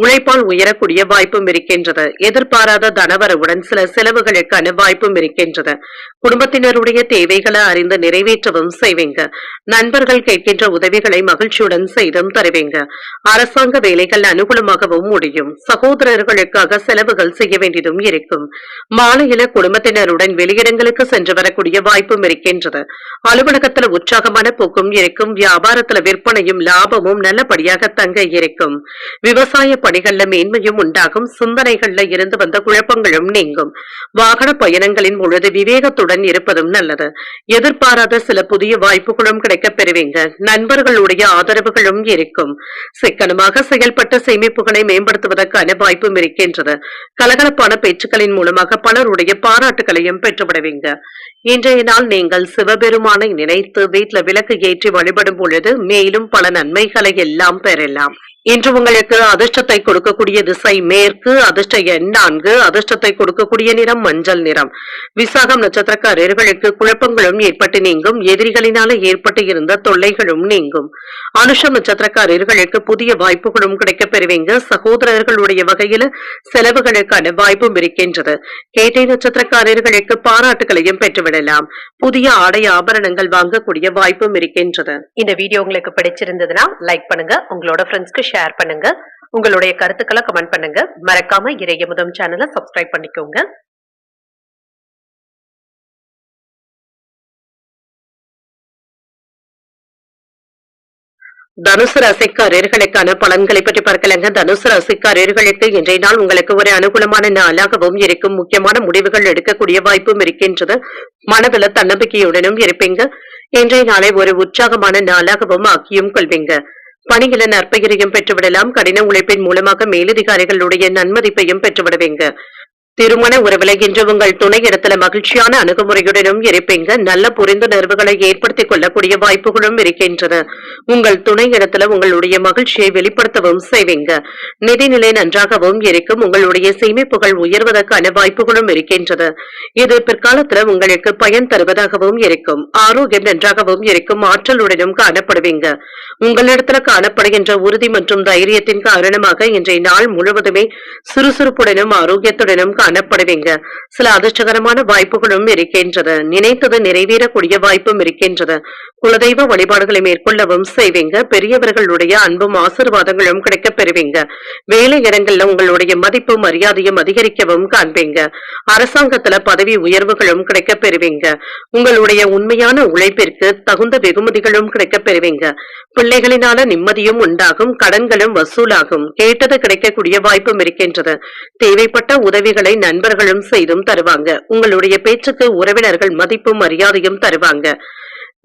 உழைப்பால் உயரக்கூடிய வாய்ப்பும் இருக்கின்றது. எதிர்பாராத தனவரவுடன் சில செலவுகளுக்கான வாய்ப்பும் இருக்கின்றது. குடும்பத்தினருடைய தேவைகளை அறிந்து நிறைவேற்றவும் செய்வீங்க. நண்பர்கள் கேட்கின்ற உதவிகளை மகிழ்ச்சியுடன் செய்தும் தருவீங்க. அரசாங்க வேலைகள் அனுகூலமாகவும் முடியும். சகோதரர்களுக்காக செலவுகள் செய்ய வேண்டியதும் இருக்கும். மாலையில குடும்பத்தினருடன் வெளியிடங்களுக்கு சென்று வரக்கூடிய வாய்ப்பும் இருக்கின்றது. அலுவலகத்துல உற்சாகமான போக்கும் இருக்கும். வியாபாரத்துல விற்பனையும் லாபமும் நல்லபடியாக தங்க இருக்கும். விவசாய பணிகள்ல மேன்மையும் உண்டாகும். சிந்தனைகள்ல இருந்து வந்த குழப்பங்களும் நீங்கும். வாகன பயணங்களின் பொழுது விவேகத்துடன் இருப்பதும் நல்லது. எதிர்பாராத சில புதிய வாய்ப்புகளும் கிடைக்கப் பெறுவீங்க. நண்பர்களுடைய ஆதரவுகளும் இருக்கும். சிக்கனமாக செயல்பட்ட சேமிப்புகளை மேம்படுத்துவதற்கான வாய்ப்பும் இருக்கின்றது. கலகலப்பான பேச்சுக்களின் மூலமாக பலருடைய பாராட்டுகளையும் பெற்றுவிடுவீங்க. இன்றைய நாள் நீங்கள் சிவபெருமானை நினைத்து வீட்டுல விளக்கு ஏற்றி வழிபடும் பொழுது மேலும் பல நன்மைகளை எல்லாம் பெறலாம். இன்று உங்களுக்கு அதிர்ஷ்டத்தை கொடுக்கக்கூடிய திசை மேற்கு, அதிர்ஷ்ட எண் 4, அதிர்ஷ்டத்தை கொடுக்கக்கூடிய நிறம் மஞ்சள் நிறம். விசாகம் நட்சத்திரக்காரர்களுக்கு குழப்பங்களும் ஏற்பட்டு நீங்கும். எதிரிகளினால ஏற்பட்டு இருந்த தொல்லைகளும் நீங்கும். அனுஷம் நட்சத்திரக்காரர்களுக்கு புதிய வாய்ப்புகளும் கிடைக்கப் பெறுவீங்க. சகோதரர்களுடைய வகையில செலவுகளுக்கான வாய்ப்பும் இருக்கின்றது. கேட்டை நட்சத்திரக்காரர்களுக்கு பாராட்டுகளையும் பெற்றுவிடலாம். புதிய ஆடை ஆபரணங்கள் வாங்கக்கூடிய வாய்ப்பும் இருக்கின்றது. இந்த வீடியோ உங்களுக்கு பிடிச்சிருந்ததுன்னா லைக் பண்ணுங்க, உங்களோட ஃப்ரெண்ட்ஸ்க்கு ஷேர் பண்ணுங்க, உங்களுடைய கருத்துக்களை கமெண்ட் பண்ணுங்க. மறக்காம இறையமுதம் சேனலை சப்ஸ்கிரைப் பண்ணிக்கோங்க. தனுசு ராசிக்காரர்களுக்கான பலன்களை பற்றி பார்க்கலாங்க. தனுசு ராசிக்காரர்களுக்கு இன்றைய நாள் உங்களுக்கு ஒரு அனுகூலமான நாளாகவும் இருக்கும். முக்கியமான முடிவுகள் எடுக்கக்கூடிய வாய்ப்பும் இருக்கின்றது. மனதுல தன்னம்பிக்கையுடனும் இருப்பீங்க. இன்றைய நாளை ஒரு உற்சாகமான நாளாகவும் ஆக்கியும் கொள்வீங்க. பணிகளை நற்பெயரையும் பெற்றுவிடலாம். கடின உழைப்பின் மூலமாக மேலதிகாரிகளுடைய நன்மதிப்பையும் பெற்றுவிடுவீங்க. திருமண உறவில இன்று உங்கள் துணை இடத்துல மகிழ்ச்சியான அணுகுமுறையுடனும் இருப்பீங்க. நல்ல புரிந்துணர்வுகளை ஏற்படுத்திக் கொள்ளக்கூடிய வாய்ப்புகளும் இருக்கின்றது. உங்கள் துணை இடத்துல உங்களுடைய மகிழ்ச்சியை வெளிப்படுத்தவும் செய்வீங்க. நிதிநிலை நன்றாகவும் இருக்கும். உங்களுடைய சேமிப்புகள் உயர்வதற்கான வாய்ப்புகளும் இருக்கின்றது. இது பிற்காலத்துல உங்களுக்கு பயன் தருவதாகவும் இருக்கும். ஆரோக்கியம் நன்றாகவும் இருக்கும். ஆற்றலுடனும் காணப்படுவீங்க. உங்களிடத்துல காணப்படுகின்ற உறுதி மற்றும் தைரியத்தின் காரணமாக இன்றைய நாள் முழுவதுமே சுறுசுறுப்புடனும் ஆரோக்கியத்துடனும் காணப்படுவீங்க. சில அதிர்ஷ்டகரமான வாய்ப்புகளும் இருக்கின்றது. நினைத்தது நிறைவேறக்கூடிய வாய்ப்பும் இருக்கின்றது. குலதெய்வ வழிபாடுகளை மேற்கொள்ளவும் செய்வீங்க. பெரியவர்களுடைய அன்பும் ஆசீர்வாதங்களும் கிடைக்கப் பெறுவீங்க. வேலை இடங்கள்ல உங்களுடைய மதிப்பு மரியாதையும் அதிகரிக்கவும் காண்பீங்க. அரசாங்கத்துல பதவி உயர்வுகளும் கிடைக்கப் பெறுவீங்க. உங்களுடைய உண்மையான உழைப்பிற்கு தகுந்த வெகுமதிகளும் கிடைக்கப் பெறுவீங்க. பிள்ளைகளினால நிம்மதியும் உண்டாகும். கடன்களும் வசூலாகும். கேட்டது கிடைக்கக்கூடிய வாய்ப்பும் இருக்கின்றது. தேவைப்பட்ட உதவிகளை நண்பர்களும் செய்தும் தருவாங்க. உங்களுடைய பேச்சுக்கு உறவினர்கள் மதிப்பும் மரியாதையும் தருவாங்க.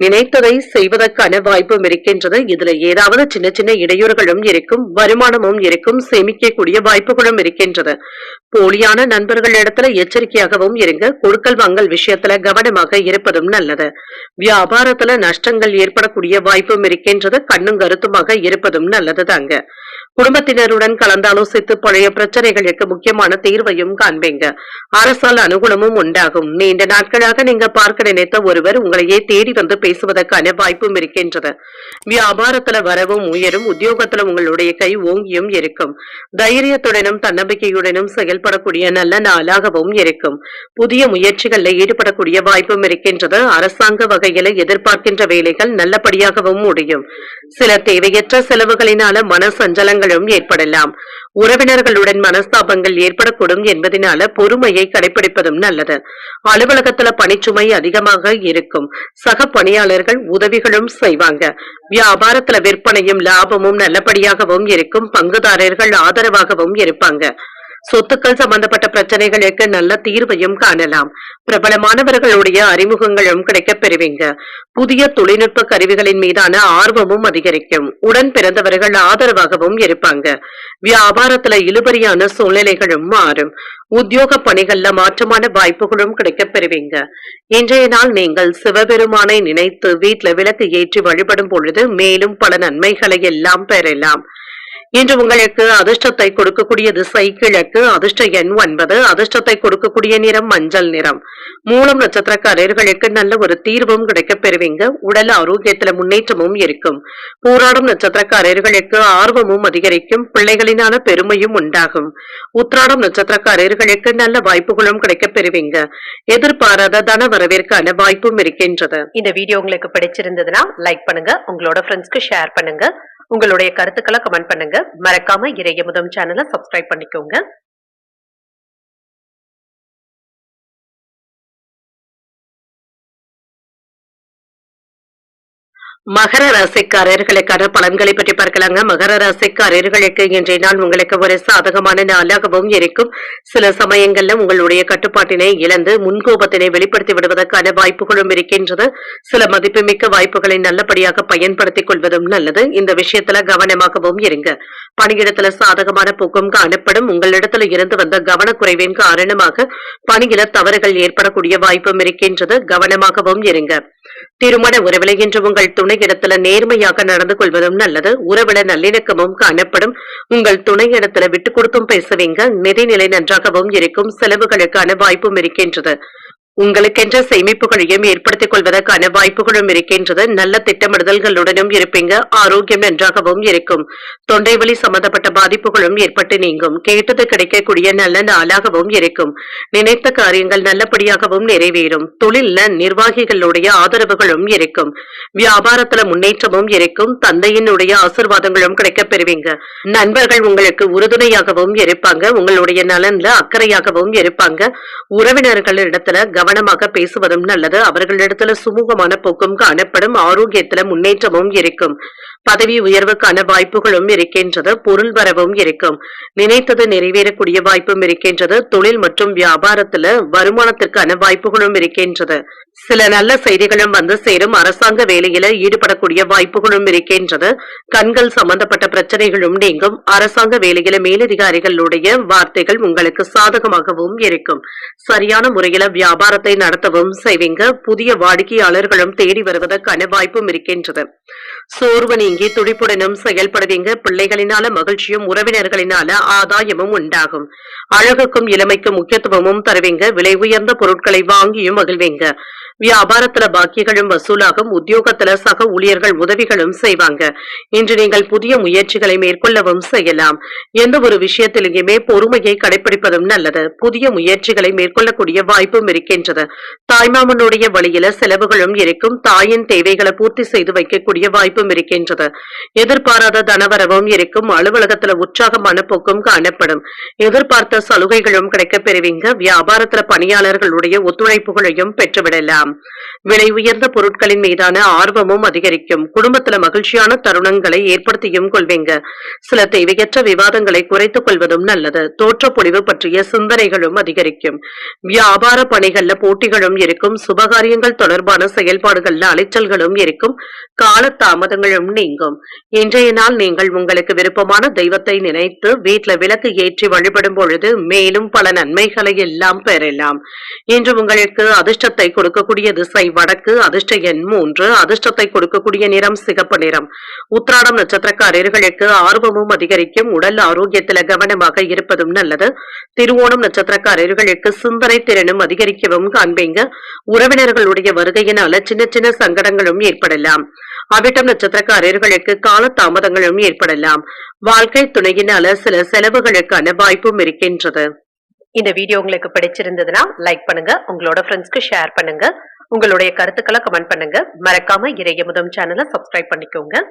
நினைத்ததை செய்வதற்கான வாய்ப்பும் இருக்கின்றது. இதுல ஏதாவது சின்ன சின்ன இடையூறுகளும் இருக்கும். வருமானமும் இருக்கும். சேமிக்கக்கூடிய வாய்ப்புகளும் இருக்கின்றது. போலியான நண்பர்களிடத்துல எச்சரிக்கையாகவும் இருங்க. கொடுக்கல் வாங்கல் விஷயத்துல கவனமாக இருப்பதும் நல்லது. வியாபாரத்துல நஷ்டங்கள் ஏற்படக்கூடிய வாய்ப்பும் இருக்கின்றது. கண்ணும் கருத்துமாக இருப்பதும் நல்லது தாங்க. குடும்பத்தினருடன் கலந்தாலோசித்து பழைய பிரச்சனைகளுக்கு முக்கியமான தீர்வையும் காண்பீங்க. அரசால் அனுகூலமும் உண்டாகும். நீண்ட நாட்களாக நீங்க பார்க்க நினைத்த ஒருவர் உங்களையே தேடி வந்து பேசுவதற்கான வாய்ப்பும் இருக்கின்றது. வியாபாரத்துல வரவும் உயரும். உத்தியோகத்துல உங்களுடைய கை ஓங்கியும் இருக்கும். தைரியத்துடனும் தன்னம்பிக்கையுடனும் செயல்படக்கூடிய நல்ல நாளாகவும் இருக்கும். புதிய முயற்சிகள்ல ஈடுபடக்கூடிய வாய்ப்பும் இருக்கின்றது. அரசாங்க வகையில எதிர்பார்க்கின்ற வேலைகள் நல்லபடியாகவும் முடியும். சில தேவையற்ற செலவுகளினால மன சஞ்சலங்களும் ஏற்படலாம். உறவினர்களுடன் மனஸ்தாபங்கள் ஏற்படக்கூடும் என்பதனால பொறுமையை கடைபிடிப்பதும் நல்லது. அலுவலகத்துல பணிச்சுமை அதிகமாக இருக்கும். சக பணியாளர்கள் உதவிகளும் செய்வாங்க. வியாபாரத்துல விற்பனையும் லாபமும் நல்லபடியாகவும் இருக்கும். பங்குதாரர்கள் ஆதரவாகவும் இருப்பாங்க. சொத்துக்கள் சம்பந்தப்பட்ட பிரச்சனைகளுக்கு நல்ல தீர்வையும் காணலாம். பிரபலமானவர்களுடைய அறிமுகங்களும் கிடைக்கப் பெறுவீங்க. புதிய தொழில்நுட்ப கருவிகளின் மீதான ஆர்வமும் அதிகரிக்கும். உடன் பிறந்தவர்கள் ஆதரவாகவும் இருப்பாங்க. வியாபாரத்துல இழுபறியான சூழ்நிலைகளும் மாறும். உத்தியோக பணிகள்ல மாற்றமான வாய்ப்புகளும் கிடைக்கப் பெறுவீங்க. இன்றைய நாள் நீங்கள் சிவபெருமானை நினைத்து வீட்டுல விளக்கு ஏற்றி வழிபடும் பொழுது மேலும் பல நன்மைகளை எல்லாம் பெறலாம். இன்று உங்களுக்கு அதிர்ஷ்டத்தை கொடுக்கக்கூடிய திசை கிழக்கு. அதிர்ஷ்ட எண் 9. அதிர்ஷ்டத்தை கொடுக்கக்கூடிய நிறம் மஞ்சள் நிறம். மூலம் நட்சத்திரக்காரர்களுக்கு நல்ல ஒரு தீர்வும் கிடைக்கப் பெறுவீங்க. உடல் ஆரோக்கியத்துல முன்னேற்றமும் இருக்கும். போராடும் நட்சத்திரக்காரர்களுக்கு ஆர்வமும் அதிகரிக்கும். பிள்ளைகளினால பெருமையும் உண்டாகும். உத்திராடம் நட்சத்திரக்காரர்களுக்கு நல்ல வாய்ப்புகளும் கிடைக்கப் பெறுவீங்க. எதிர்பாராத தன வரவிற்கான வாய்ப்பும் இருக்கின்றது. இந்த வீடியோ உங்களுக்கு பிடிச்சிருந்ததுன்னா லைக் பண்ணுங்க. உங்களோட ஃப்ரெண்ட்ஸ்க்கு ஷேர் பண்ணுங்க. உங்களுடைய கருத்துக்களை கமெண்ட் பண்ணுங்க. மறக்காம இறையமுதம் சேனலை சப்ஸ்கிரைப் பண்ணிக்கோங்க. மகர ராசிக்காரர்களுக்கான பலன்களை பற்றி பார்க்கலாங்க. மகர ராசிக்காரர்களுக்கு இன்றைய நாள் உங்களுக்கு ஒரு சாதகமான நாளாகவும் இருக்கும். சில சமயங்கள்ல உங்களுடைய கட்டுப்பாட்டினை இழந்து முன்கோபத்தினை வெளிப்படுத்தி விடுவதற்கான வாய்ப்புகளும் இருக்கின்றது. சில மதிப்புமிக்க வாய்ப்புகளை நல்லபடியாக பயன்படுத்திக் கொள்வதும் நல்லது. இந்த விஷயத்துல கவனமாகவும் இருங்க. பணியிடத்துல சாதகமான போக்கும் காணப்படும். உங்களிடத்துல இருந்து வந்த கவனக்குறைவின் காரணமாக பணியில தவறுகள் ஏற்படக்கூடிய வாய்ப்பும் இருக்கின்றது. கவனமாகவும் இருங்க. திருமண உறவில இன்று உங்கள் துணை இடத்துல நேர்மையாக நடந்து கொள்வதும் நல்லது. உறவில நல்லிணக்கமும் காணப்படும். உங்கள் துணை இடத்துல விட்டு கொடுத்தும் பேசுவீங்க. நிதிநிலை நன்றாகவும் இருக்கும். செலவுகளுக்கான வாய்ப்பும் இருக்கின்றது. உங்களுக்கென்ற சேமிப்புகளையும் ஏற்படுத்திக் கொள்வதற்கான வாய்ப்புகளும் இருக்கின்றது. நல்ல திட்டமிடுதல்களுடனும் இருப்பீங்க. ஆரோக்கியம் நன்றாகவும் இருக்கும். தொண்டை வலி சம்பந்தப்பட்ட பாதிப்புகளும் ஏற்பட்டு நீங்கும். கேட்டது கிடைக்கக்கூடிய நல்ல நாளாகவும் இருக்கும். நினைத்த காரியங்கள் நல்லபடியாகவும் நிறைவேறும். தொழில்ல நிர்வாகிகளுடைய ஆதரவுகளும் இருக்கும். வியாபாரத்துல முன்னேற்றமும் இருக்கும். தந்தையினுடைய ஆசீர்வாதங்களும் கிடைக்கப் பெறுவீங்க. நண்பர்கள் உங்களுக்கு உறுதுணையாகவும் இருப்பாங்க. உங்களுடைய நலன்ல அக்கறையாகவும் இருப்பாங்க. உறவினர்களிடத்துல கவனமாக பேசுவதும் நல்லது. அவர்களிடத்துல சுமூகமான போக்கும் காணப்படும். ஆரோக்கியத்துல முன்னேற்றமும் இருக்கும். பதவி உயர்வுக்கான வாய்ப்புகளும் இருக்கின்றது. பொருள் வரவும் இருக்கும். நினைத்தது நிறைவேறக்கூடிய வாய்ப்பும் இருக்கின்றது. தொழில் மற்றும் வியாபாரத்துல வருமானத்திற்கான வாய்ப்புகளும் இருக்கின்றது. சில நல்ல செய்திகளும் வந்து சேரும். அரசாங்க வேலையில ஈடுபடக்கூடிய வாய்ப்புகளும் இருக்கின்றது. கண்கள் சம்பந்தப்பட்ட பிரச்சனைகளும் நீங்கும். அரசாங்க வேலையில மேலதிகாரிகளுடைய வார்த்தைகள் உங்களுக்கு சாதகமாகவும் இருக்கும். சரியான முறையில வியாபாரத்தை நடத்தவும் செய்வீங்க. புதிய வாடிக்கையாளர்களும் தேடி வருவதற்கான வாய்ப்பும் இருக்கின்றது. சோர்வு நீங்கி துடிப்புடனும் செயல்படுவீங்க. பிள்ளைகளினால மகிழ்ச்சியும் உறவினர்களினால ஆதாயமும் உண்டாகும். அழகுக்கும் இளமைக்கும் முக்கியத்துவமும் தருவீங்க. விலை உயர்ந்த பொருட்களை வாங்கியும் மகிழ்வீங்க. வியாபாரத்துல பாக்கியங்களும் வசூலாகும். உத்தியோகத்துல சக ஊழியர்கள் உதவிகளும் செய்வாங்க. இன்று நீங்கள் புதிய முயற்சிகளை மேற்கொள்ளவும் செய்யலாம். எந்த ஒரு விஷயத்திலேயுமே பொறுமையை கடைபிடிப்பதும் நல்லது. புதிய முயற்சிகளை மேற்கொள்ளக்கூடிய வாய்ப்பும் இருக்கின்றது. தாய்மாமனுடைய வழியில செலவுகளும் இருக்கும். தாயின் தேவைகளை பூர்த்தி செய்து வைக்கக்கூடிய வாய்ப்பும் இருக்கின்றது. எதிர்பாராத தனவரவும் இருக்கும். அலுவலகத்துல உற்சாகமான போக்கும் காணப்படும். எதிர்பார்த்த சலுகைகளும் கிடைக்கப் பெறுவீங்க. வியாபாரத்துல பணியாளர்களுடைய ஒத்துழைப்புகளையும் பெற்றுவிடலாம். விலை உயர்ந்த பொருட்களின் மீதான ஆர்வமும் அதிகரிக்கும். குடும்பத்துல மகிழ்ச்சியான தருணங்களை ஏற்படுத்தியும் கொள்வீங்க. சில தேவையற்ற விவாதங்களை குறைத்துக் கொள்வதும் நல்லது. தோற்றப்பொழிவு பற்றிய சிந்தனைகளும் அதிகரிக்கும். வியாபார பணிகள்ல போட்டிகளும் இருக்கும். சுபகாரியங்கள் தொடர்பான செயல்பாடுகள்ல அலைச்சல்களும் இருக்கும். கால தாமதங்களும் நீங்கும். இன்றைய நாள் நீங்கள் உங்களுக்கு விருப்பமான தெய்வத்தை நினைத்து வீட்டுல விளக்கு ஏற்றி வழிபடும் பொழுது மேலும் பல நன்மைகளை எல்லாம் பெறலாம். இன்று உங்களுக்கு அதிர்ஷ்டத்தை கொடுக்கக்கூடிய திசை வடக்கு. அதிர்ஷ்ட எண் 3. அதிர்ஷ்டத்தை கொடுக்கக்கூடிய நிறம் சிகப்பு நிறம். உத்திராடம் நட்சத்திரக்காரர்களுக்கு ஆர்வமும் அதிகரிக்கும். உடல் ஆரோக்கியத்துல கவனமாக இருப்பதும் நல்லது. திருவோணம் நட்சத்திரக்காரர்களுக்கு சிந்தனை திறனும் அதிகரிக்கவும் காண்பீங்க. உறவினர்களுடைய வருகையினால சின்ன சின்ன சங்கடங்களும் ஏற்படலாம். அவிட்டம் நட்சத்திரக்காரர்களுக்கு கால தாமதங்களும் ஏற்படலாம். வாழ்க்கை துணையினால சில செலவுகளுக்கான வாய்ப்பும் இருக்கின்றது. இந்த வீடியோ உங்களுக்கு பிடிச்சிருந்ததுன்னா லைக் பண்ணுங்க. உங்களோட ஃப்ரெண்ட்ஸ்க்கு ஷேர் பண்ணுங்க. உங்களுடைய கருத்துக்களை கமெண்ட் பண்ணுங்க. மறக்காம இறையமுதம் சேனலை சப்ஸ்கிரைப் பண்ணிக்கோங்க.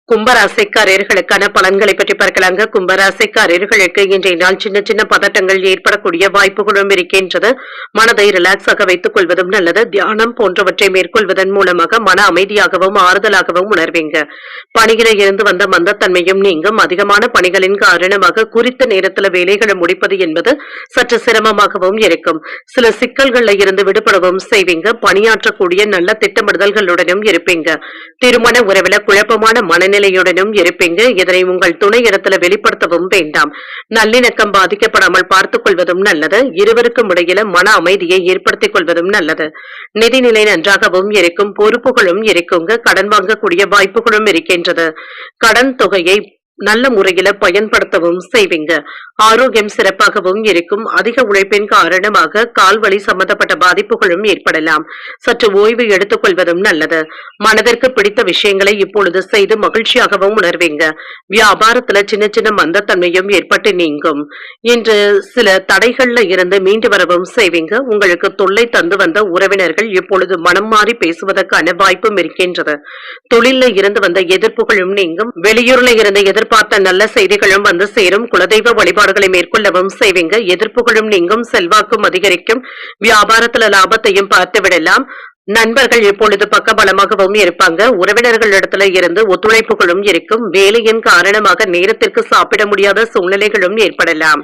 கும்பராசிக்காரர்களுக்கான பலன்களை பற்றி பார்க்கலாங்க. கும்பராசிக்காரர்களுக்கு இன்றைய நாள் சின்ன சின்ன பதட்டங்கள் ஏற்படக்கூடிய வாய்ப்புகளும் இருக்கின்றது. மனதை ரிலாக்ஸ் ஆக வைத்துக் கொள்வதும் நல்லது. தியானம் போன்றவற்றை மேற்கொள்வதன் மூலமாக மன அமைதியாகவும் ஆறுதலாகவும் உணர்வீங்க. பணியில இருந்து வந்த மந்தத்தன்மையும் நீங்கும். அதிகமான பணிகளின் காரணமாக குறித்த நேரத்துல வேலைகளை முடிப்பது என்பது சற்று சிரமமாகவும் இருக்கும். சில சிக்கல்கள்ல இருந்து விடுபடவும் செய்வீங்க. பணியாற்றக்கூடிய நல்ல திட்டமிடுதல்களுடனும் இருப்பீங்க. திருமண உறவில குழப்பமான மனநிலை இருப்பீங்க. இதனை உங்கள் துணை இடத்துல வெளிப்படுத்தவும் வேண்டாம். நல்லிணக்கம் பாதிக்கப்படாமல் பார்த்துக் கொள்வதும் நல்லது. இருவருக்கும் இடையில மன அமைதியை ஏற்படுத்திக் கொள்வதும் நல்லது. நிதிநிலை நன்றாகவும் இருக்கும். பொறுப்புகளும் இருக்குங்க. கடன் வாங்கக்கூடிய வாய்ப்புகளும் இருக்கின்றது. கடன் தொகையை நல்ல முறையில பயன்படுத்தவும் செய்வீங்க. ஆரோக்கியம் சிறப்பாகவும் இருக்கும். அதிக உழைப்பின் காரணமாக கால்வலி சம்பந்தப்பட்ட பாதிப்புகளும் ஏற்படலாம். சற்று ஓய்வு எடுத்துக் கொள்வதும் நல்லது. மனதிற்கு பிடித்த விஷயங்களை இப்பொழுது செய்து மகிழ்ச்சியாகவும் உணர்வீங்க. வியாபாரத்துல சின்ன சின்ன மந்தத்தன்மையும் ஏற்பட்டு நீங்கும். இன்று சில தடைகள்ல இருந்து மீண்டு வரவும் செய்வீங்க. உங்களுக்கு தொல்லை தந்து வந்த உறவினர்கள் இப்பொழுது மனம் மாறி பேசுவதற்கான வாய்ப்பும் இருக்கின்றது. தொழில இருந்து வந்த எதிர்ப்புகளும் நீங்கும். வெளியூர்ல இருந்த எதிர்பார்த்த நல்ல செய்திகளும் வந்து சேரும். குலதெய்வ வழிபாடுகளை மேற்கொள்ளவும் செய்வீங்க. எதிர்ப்புகளும் நீங்கும். செல்வாக்கும் அதிகரிக்கும். வியாபாரத்துல லாபத்தையும் பார்த்து விடலாம். நண்பர்கள் இப்பொழுது பக்கபலமாகவும் இருப்பாங்க. உறவினர்களிடத்துல இருந்து ஒத்துழைப்புகளும் இருக்கும். வேலையின் காரணமாக நேரத்திற்கு சாப்பிட முடியாத சூழ்நிலைகளும் ஏற்படலாம்.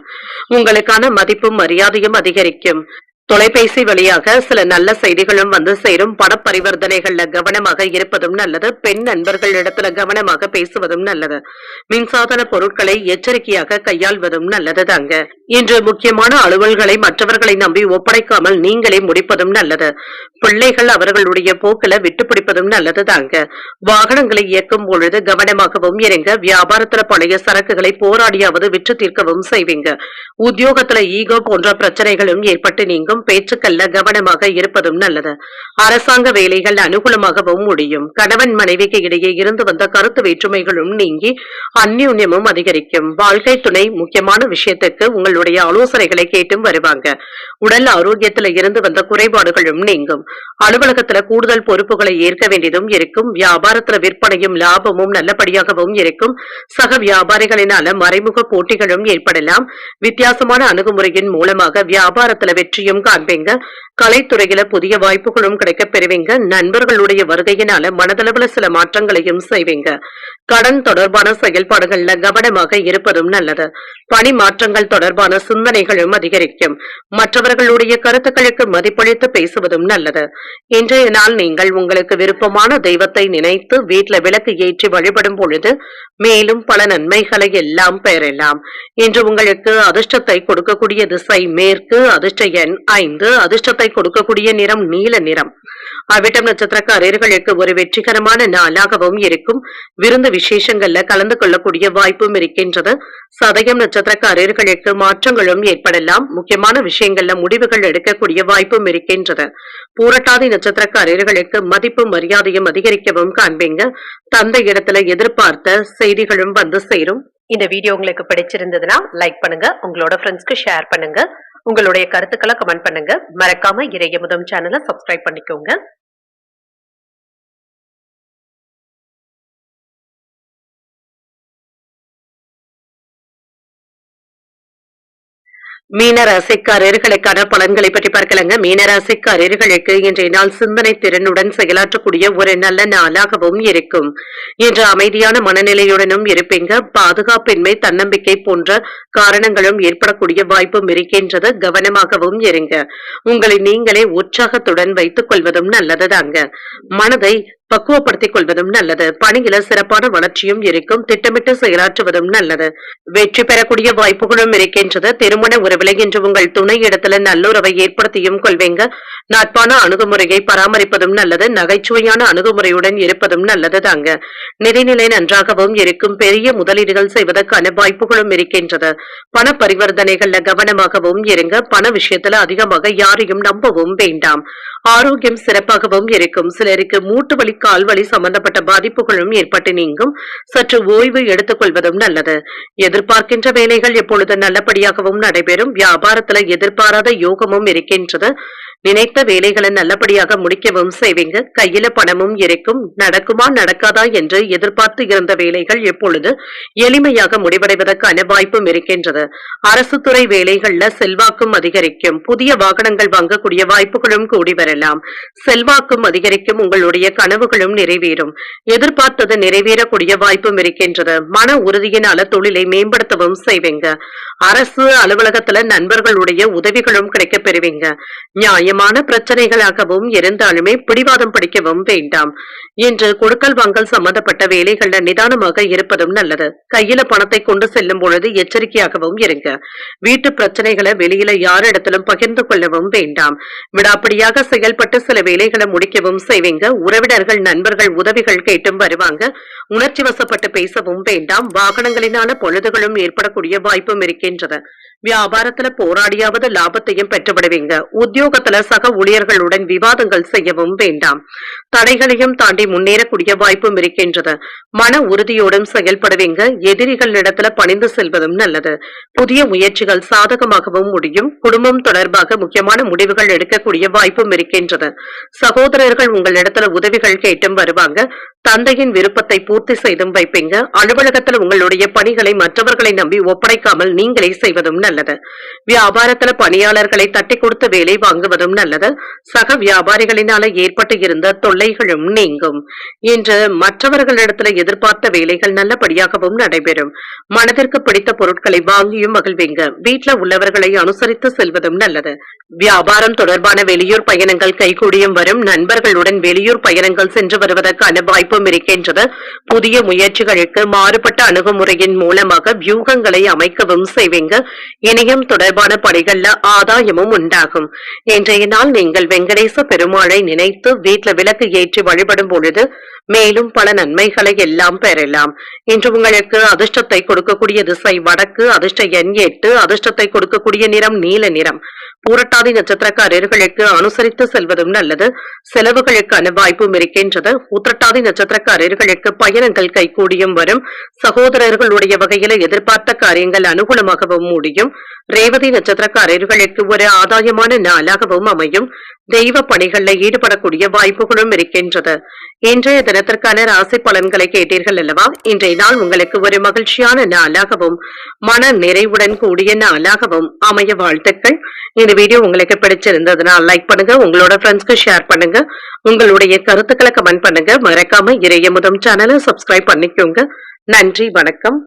உங்களுக்கான மதிப்பும் மரியாதையும் அதிகரிக்கும். தொலைபேசி வழியாக சில நல்ல செய்திகளும் வந்து சேரும். பண பரிவர்த்தனைகள்ல கவனமாக இருப்பதும் நல்லது. பெண் நண்பர்களிடத்துல கவனமாக பேசுவதும் நல்லது. மின்சாதன பொருட்களை எச்சரிக்கையாக கையாள்வதும் நல்லது தாங்க. இன்று முக்கியமான அலுவல்களை மற்றவர்களை நம்பி ஒப்படைக்காமல் நீங்களே முடிப்பதும் நல்லது. பிள்ளைகள் அவர்களுடைய போக்கில விட்டுப்பிடிப்பதும் நல்லது தாங்க. வாகனங்களை இயக்கும் பொழுது கவனமாகவும் இருங்க. வியாபாரத்துல பழைய சரக்குகளை போராடியாவது விற்று தீர்க்கவும் செய்வீங்க. உத்தியோகத்துல ஈகோ போன்ற பிரச்சனைகளும் ஏற்பட்டு நீங்கும். பேச்சுக்கல்ல கவனமாக இருப்பதும் நல்லது. அரசாங்க வேலைகள் அனுகூலமாகவும் முடியும். கணவன் மனைவிக்கு இடையே இருந்து வந்த கருத்து வேற்றுமைகளும் நீங்கி அந்யோன்யமும் அதிகரிக்கும். வாழ்க்கை துணை முக்கியமான விஷயத்துக்கு உங்களுடைய ஆலோசனைகளை கேட்டும் வருவாங்க. உடல் ஆரோக்கியத்துல இருந்து வந்த குறைபாடுகளும் நீங்கும். அலுவலகத்துல கூடுதல் பொறுப்புகளை ஏற்க வேண்டியதும் இருக்கும். வியாபாரத்துல விற்பனையும் லாபமும் நல்லபடியாகவும் இருக்கும். சக வியாபாரிகளினால மறைமுக போட்டிகளும் ஏற்படலாம். வித்தியாசமான அணுகுமுறையின் மூலமாக வியாபாரத்துல வெற்றியும் காண்பீங்க. கலைத்துறையில புதிய வாய்ப்புகளும் கிடைக்கப் பெறுவீங்க. நண்பர்களுடைய வருகையினால மனதளவுல சில மாற்றங்களையும் செய்வீங்க. கடன் தொடர்பான செயல்பாடுகள்ல கவனமாக இருப்பதும் நல்லது. பணி மாற்றங்கள் தொடர்பான சிந்தனைகளும் அதிகரிக்கும். மற்றவர்களுடைய கருத்துக்களுக்கு மதிப்பளித்து பேசுவதும் நல்லது. இன்றைய நாள் நீங்கள் உங்களுக்கு விருப்பமான தெய்வத்தை நினைத்து வீட்டில் விளக்கு ஏற்றி வழிபடும் பொழுது மேலும் பல நன்மைகளை எல்லாம் பெறலாம். இன்று உங்களுக்கு அதிர்ஷ்டத்தை கொடுக்கக்கூடிய திசை மேற்கு, அதிர்ஷ்ட எண் 5, அதிர்ஷ்டத்தை கொடுக்கக்கூடிய நிறம் நீல நிறம். அவிட்டம் நட்சத்திரக்காரர்களுக்கு ஒரு வெற்றிகரமான நாளாகவும் இருக்கும். விருந்து விசேஷங்கள்ல கலந்து கொள்ளக்கூடிய வாய்ப்பும் இருக்கின்றது. சதயம் நட்சத்திரக்காரர்களுக்கு மாற்றங்களும் ஏற்படலாம். முக்கியமான விஷயங்கள்ல முடிவுகள் எடுக்கக்கூடிய வாய்ப்பும் இருக்கின்றது. பூரட்டாதி நட்சத்திரக்காரர்களுக்கு மதிப்பு மரியாதையும் அதிகரிக்கவும் காண்பீங்க. தந்தை இடத்துல எதிர்பார்த்த செய்திகளும் வந்து சேரும். இந்த வீடியோ உங்களுக்கு பிடிச்சிருந்ததுன்னா லைக் பண்ணுங்க, உங்களோட ஃப்ரெண்ட்ஸ்க்கு ஷேர் பண்ணுங்க, உங்களுடைய கருத்துக்களை கமெண்ட் பண்ணுங்க. மறக்காம இறையமுதம் சேனலை சப்ஸ்கிரைப் பண்ணிக்கோங்க. மீனராசிக்காரர்களுக்கான பலன்களை பற்றி பார்க்கலாங்க. மீனராசிக்காரர்களுக்கு இன்றைய நாள் சிந்தனை திறனுடன் செயலாற்றக்கூடிய ஒரு நல்ல நாளாகவும் இருக்கும். இன்று அமைதியான மனநிலையுடனும் இருப்பீங்க. பாதுகாப்பின்மை, தன்னம்பிக்கை போன்ற காரணங்களும் ஏற்படக்கூடிய வாய்ப்பும் இருக்கின்றது. கவனமாகவும் இருங்க. உங்களை நீங்களே உற்சாகத்துடன் வைத்துக் கொள்வதும் நல்லதுதாங்க. மனதை பக்குவப்படுத்திக் கொள்வதும் நல்லது. பணியில சிறப்பான வளர்ச்சியும் இருக்கும். திட்டமிட்டு செயலாற்றுவதும் நல்லது. வெற்றி பெறக்கூடிய வாய்ப்புகளும் இருக்கின்றது. திருமண உறவில இன்று உங்கள் துணை இடத்துல நல்லுறவை ஏற்படுத்தியும் கொள்வீங்க. நட்பான அணுகுமுறையை பராமரிப்பதும் நல்லது. நகைச்சுவையான அணுகுமுறையுடன் இருப்பதும் நல்லது தாங்க. நிதிநிலை நன்றாகவும் இருக்கும். பெரிய முதலீடுகள் செய்வதற்கான வாய்ப்புகளும் இருக்கின்றது. பண பரிவர்த்தனைகள்ல கவனமாகவும் இருங்க. பண விஷயத்துல அதிகமாக யாரையும் நம்பவும் வேண்டாம். ஆரோக்கியம் சிறப்பாகவும் இருக்கும். சிலருக்கு மூட்டு வலி, கால் வலி சம்பந்தப்பட்ட பாதிப்புகளும் ஏற்பட்டு நீங்கும். சற்று ஓய்வு எடுத்துக் கொள்வதும் நல்லது. எதிர்பார்க்கின்ற வேலைகள் எப்பொழுது நல்லபடியாகவும் நடைபெறும். வியாபாரத்துல எதிர்பாராத யோகமும் இருக்கின்றது. நினைத்த வேலைகளை நல்லபடியாக முடிக்கவும் செய்வீங்க. கையில பணமும் இருக்கும். நடக்குமா நடக்காதா என்று எதிர்பார்த்து இருந்த வேலைகள் எப்பொழுது எளிமையாக முடிவடைவதற்கான வாய்ப்பும் இருக்கின்றது. அரசு துறை வேலைகள்ல செல்வாக்கும் அதிகரிக்கும். புதிய வாகனங்கள் வாங்கக்கூடிய வாய்ப்புகளும் கூடி வரலாம். செல்வாக்கும் அதிகரிக்கும். உங்களுடைய கனவுகளும் நிறைவேறும். எதிர்பார்த்தது நிறைவேறக்கூடிய வாய்ப்பும் இருக்கின்றது. மன உறுதியினால தொழிலை மேம்படுத்தவும் செய்வீங்க. அரசு அலுவலகத்துல நண்பர்களுடைய உதவிகளும் கிடைக்கப் பெறுவீங்க. நியாயமான பிரச்சனைகளாகவும் இருந்தாலுமே பிடிவாதம் பிடிக்கவும் வேண்டாம். இன்று கொடுக்கல் வாங்கல் சம்பந்தப்பட்ட வேலைகள்ல நிதானமாக இருப்பதும் நல்லது. கையில பணத்தை கொண்டு செல்லும் பொழுது எச்சரிக்கையாகவும் இருங்க. வீட்டு பிரச்சனைகளை வெளியில யாரிடத்திலும் பகிர்ந்து கொள்ளவும் வேண்டாம். விடாப்பிடியாக செயல்பட்டு சில வேலைகளை முடிக்கவும் செய்வீங்க. உறவினர்கள், நண்பர்கள் உதவிகள் கேட்டும் வருவாங்க. உணர்ச்சி வசப்பட்டு பேசவும் வேண்டாம். வாகனங்களினால பொழுதுகளும் ஏற்படக்கூடிய வாய்ப்பும் இருக்கின்றது. வியாபாரத்துல போராடியாவது லாபத்தையும் பெற்றுவிடுவீங்க. உத்தியோகத்துல சக ஊழியர்களுடன் விவாதங்கள் செய்யவும் வேண்டாம். தடைகளையும் தாண்டி முன்னேறக்கூடிய வாய்ப்பும் இருக்கின்றது. மன உறுதியோடும் செயல்படுவீங்க. எதிரிகளிடத்துல பணிந்து செல்வதும் நல்லது. புதிய முயற்சிகள் சாதகமாகவும் முடியும். குடும்பம் தொடர்பாக முக்கியமான முடிவுகள் எடுக்கக்கூடிய வாய்ப்பும் இருக்கின்றது. சகோதரர்கள் உங்களிடத்துல உதவிகள் கேட்டும் வருவாங்க. தந்தையின் விருப்பத்தை பூர்த்தி செய்தும் வைப்பீங்க. அலுவலகத்துல உங்களுடைய பணிகளை மற்றவர்களை நம்பி ஒப்படைக்காமல் நீங்களே செய்வதும் நல்லது. வியாபாரத்துல பணியாளர்களை தட்டி கொடுத்து வேலை வாங்குவதும் நல்லது. சக வியாபாரிகளினால ஏற்பட்டு இருந்த தொல்லைகளும் நீங்கும். இன்று மற்றவர்களிடத்துல எதிர்பார்த்த வேலைகள் நல்லபடியாகவும் நடைபெறும். மனதிற்கு பிடித்த பொருட்களை வாங்கியும் மகிழ்வீங்க. வீட்டுல உள்ளவர்களை அனுசரித்து செல்வதும் நல்லது. வியாபாரம் தொடர்பான வெளியூர் பயணங்கள் கைகூடியும் வரும். நண்பர்களுடன் வெளியூர் பயணங்கள் சென்று வருவதற்கான வாய்ப்பும் இருக்கின்றது. புதிய முயற்சிகளுக்கு மாறுபட்ட அணுகுமுறையின் மூலமாக வியூகங்களை அமைக்கவும் செய்வீங்க. இணையம் தொடர்பான பணிகள்ல ஆதாயமும் உண்டாகும். இன்றைய நாள் நீங்கள் வெங்கடேச பெருமாளை நினைத்து வீட்டுல விளக்கு ஏற்றி வழிபடும் பொழுது மேலும் பல நன்மைகளை எல்லாம் பெறலாம். இன்று உங்களுக்கு அதிர்ஷ்டத்தை கொடுக்கக்கூடிய திசை வடக்கு, அதிர்ஷ்ட எண் 8, அதிர்ஷ்டத்தை கொடுக்கக்கூடிய நிறம் நீல நிறம். பூரட்டாதி நட்சத்திரக்காரர்களுக்கு அனுசரித்து செல்வதும் நல்லது. செலவுகளுக்கான வாய்ப்பும் இருக்கின்றது. உத்திரட்டாதி நட்சத்திரக்காரர்களுக்கு பயணங்கள் கைகூடியும் வரும். சகோதரர்களுடைய வகையில எதிர்பார்த்த காரியங்கள் அனுகூலமாகவும் முடியும். ரேவதி நட்சத்திரக்காரர்களுக்கு ஒரு ஆதாயமான நாளாகவும் அமையும். தெய்வ பணிகளில் ஈடுபடக்கூடிய வாய்ப்புகளும் இருக்கின்றது. இன்றைய தினத்திற்கான ராசி பலன்களை கேட்டீர்கள் அல்லவா? இன்றைய நாள் உங்களுக்கு ஒரு மகிழ்ச்சியான நாளாகவும் மன நிறைவுடன் கூடிய நாளாகவும் அமைய வாழ்த்துக்கள். இந்த வீடியோ உங்களுக்கு பிடிச்சிருந்ததுனால் லைக் பண்ணுங்க, உங்களோட ஃப்ரெண்ட்ஸ்க்கு ஷேர் பண்ணுங்க, உங்களுடைய கருத்துக்களை கமெண்ட் பண்ணுங்க. மறக்காம இறையமுதம் சேனலை சப்ஸ்கிரைப் பண்ணிக்கோங்க. நன்றி, வணக்கம்.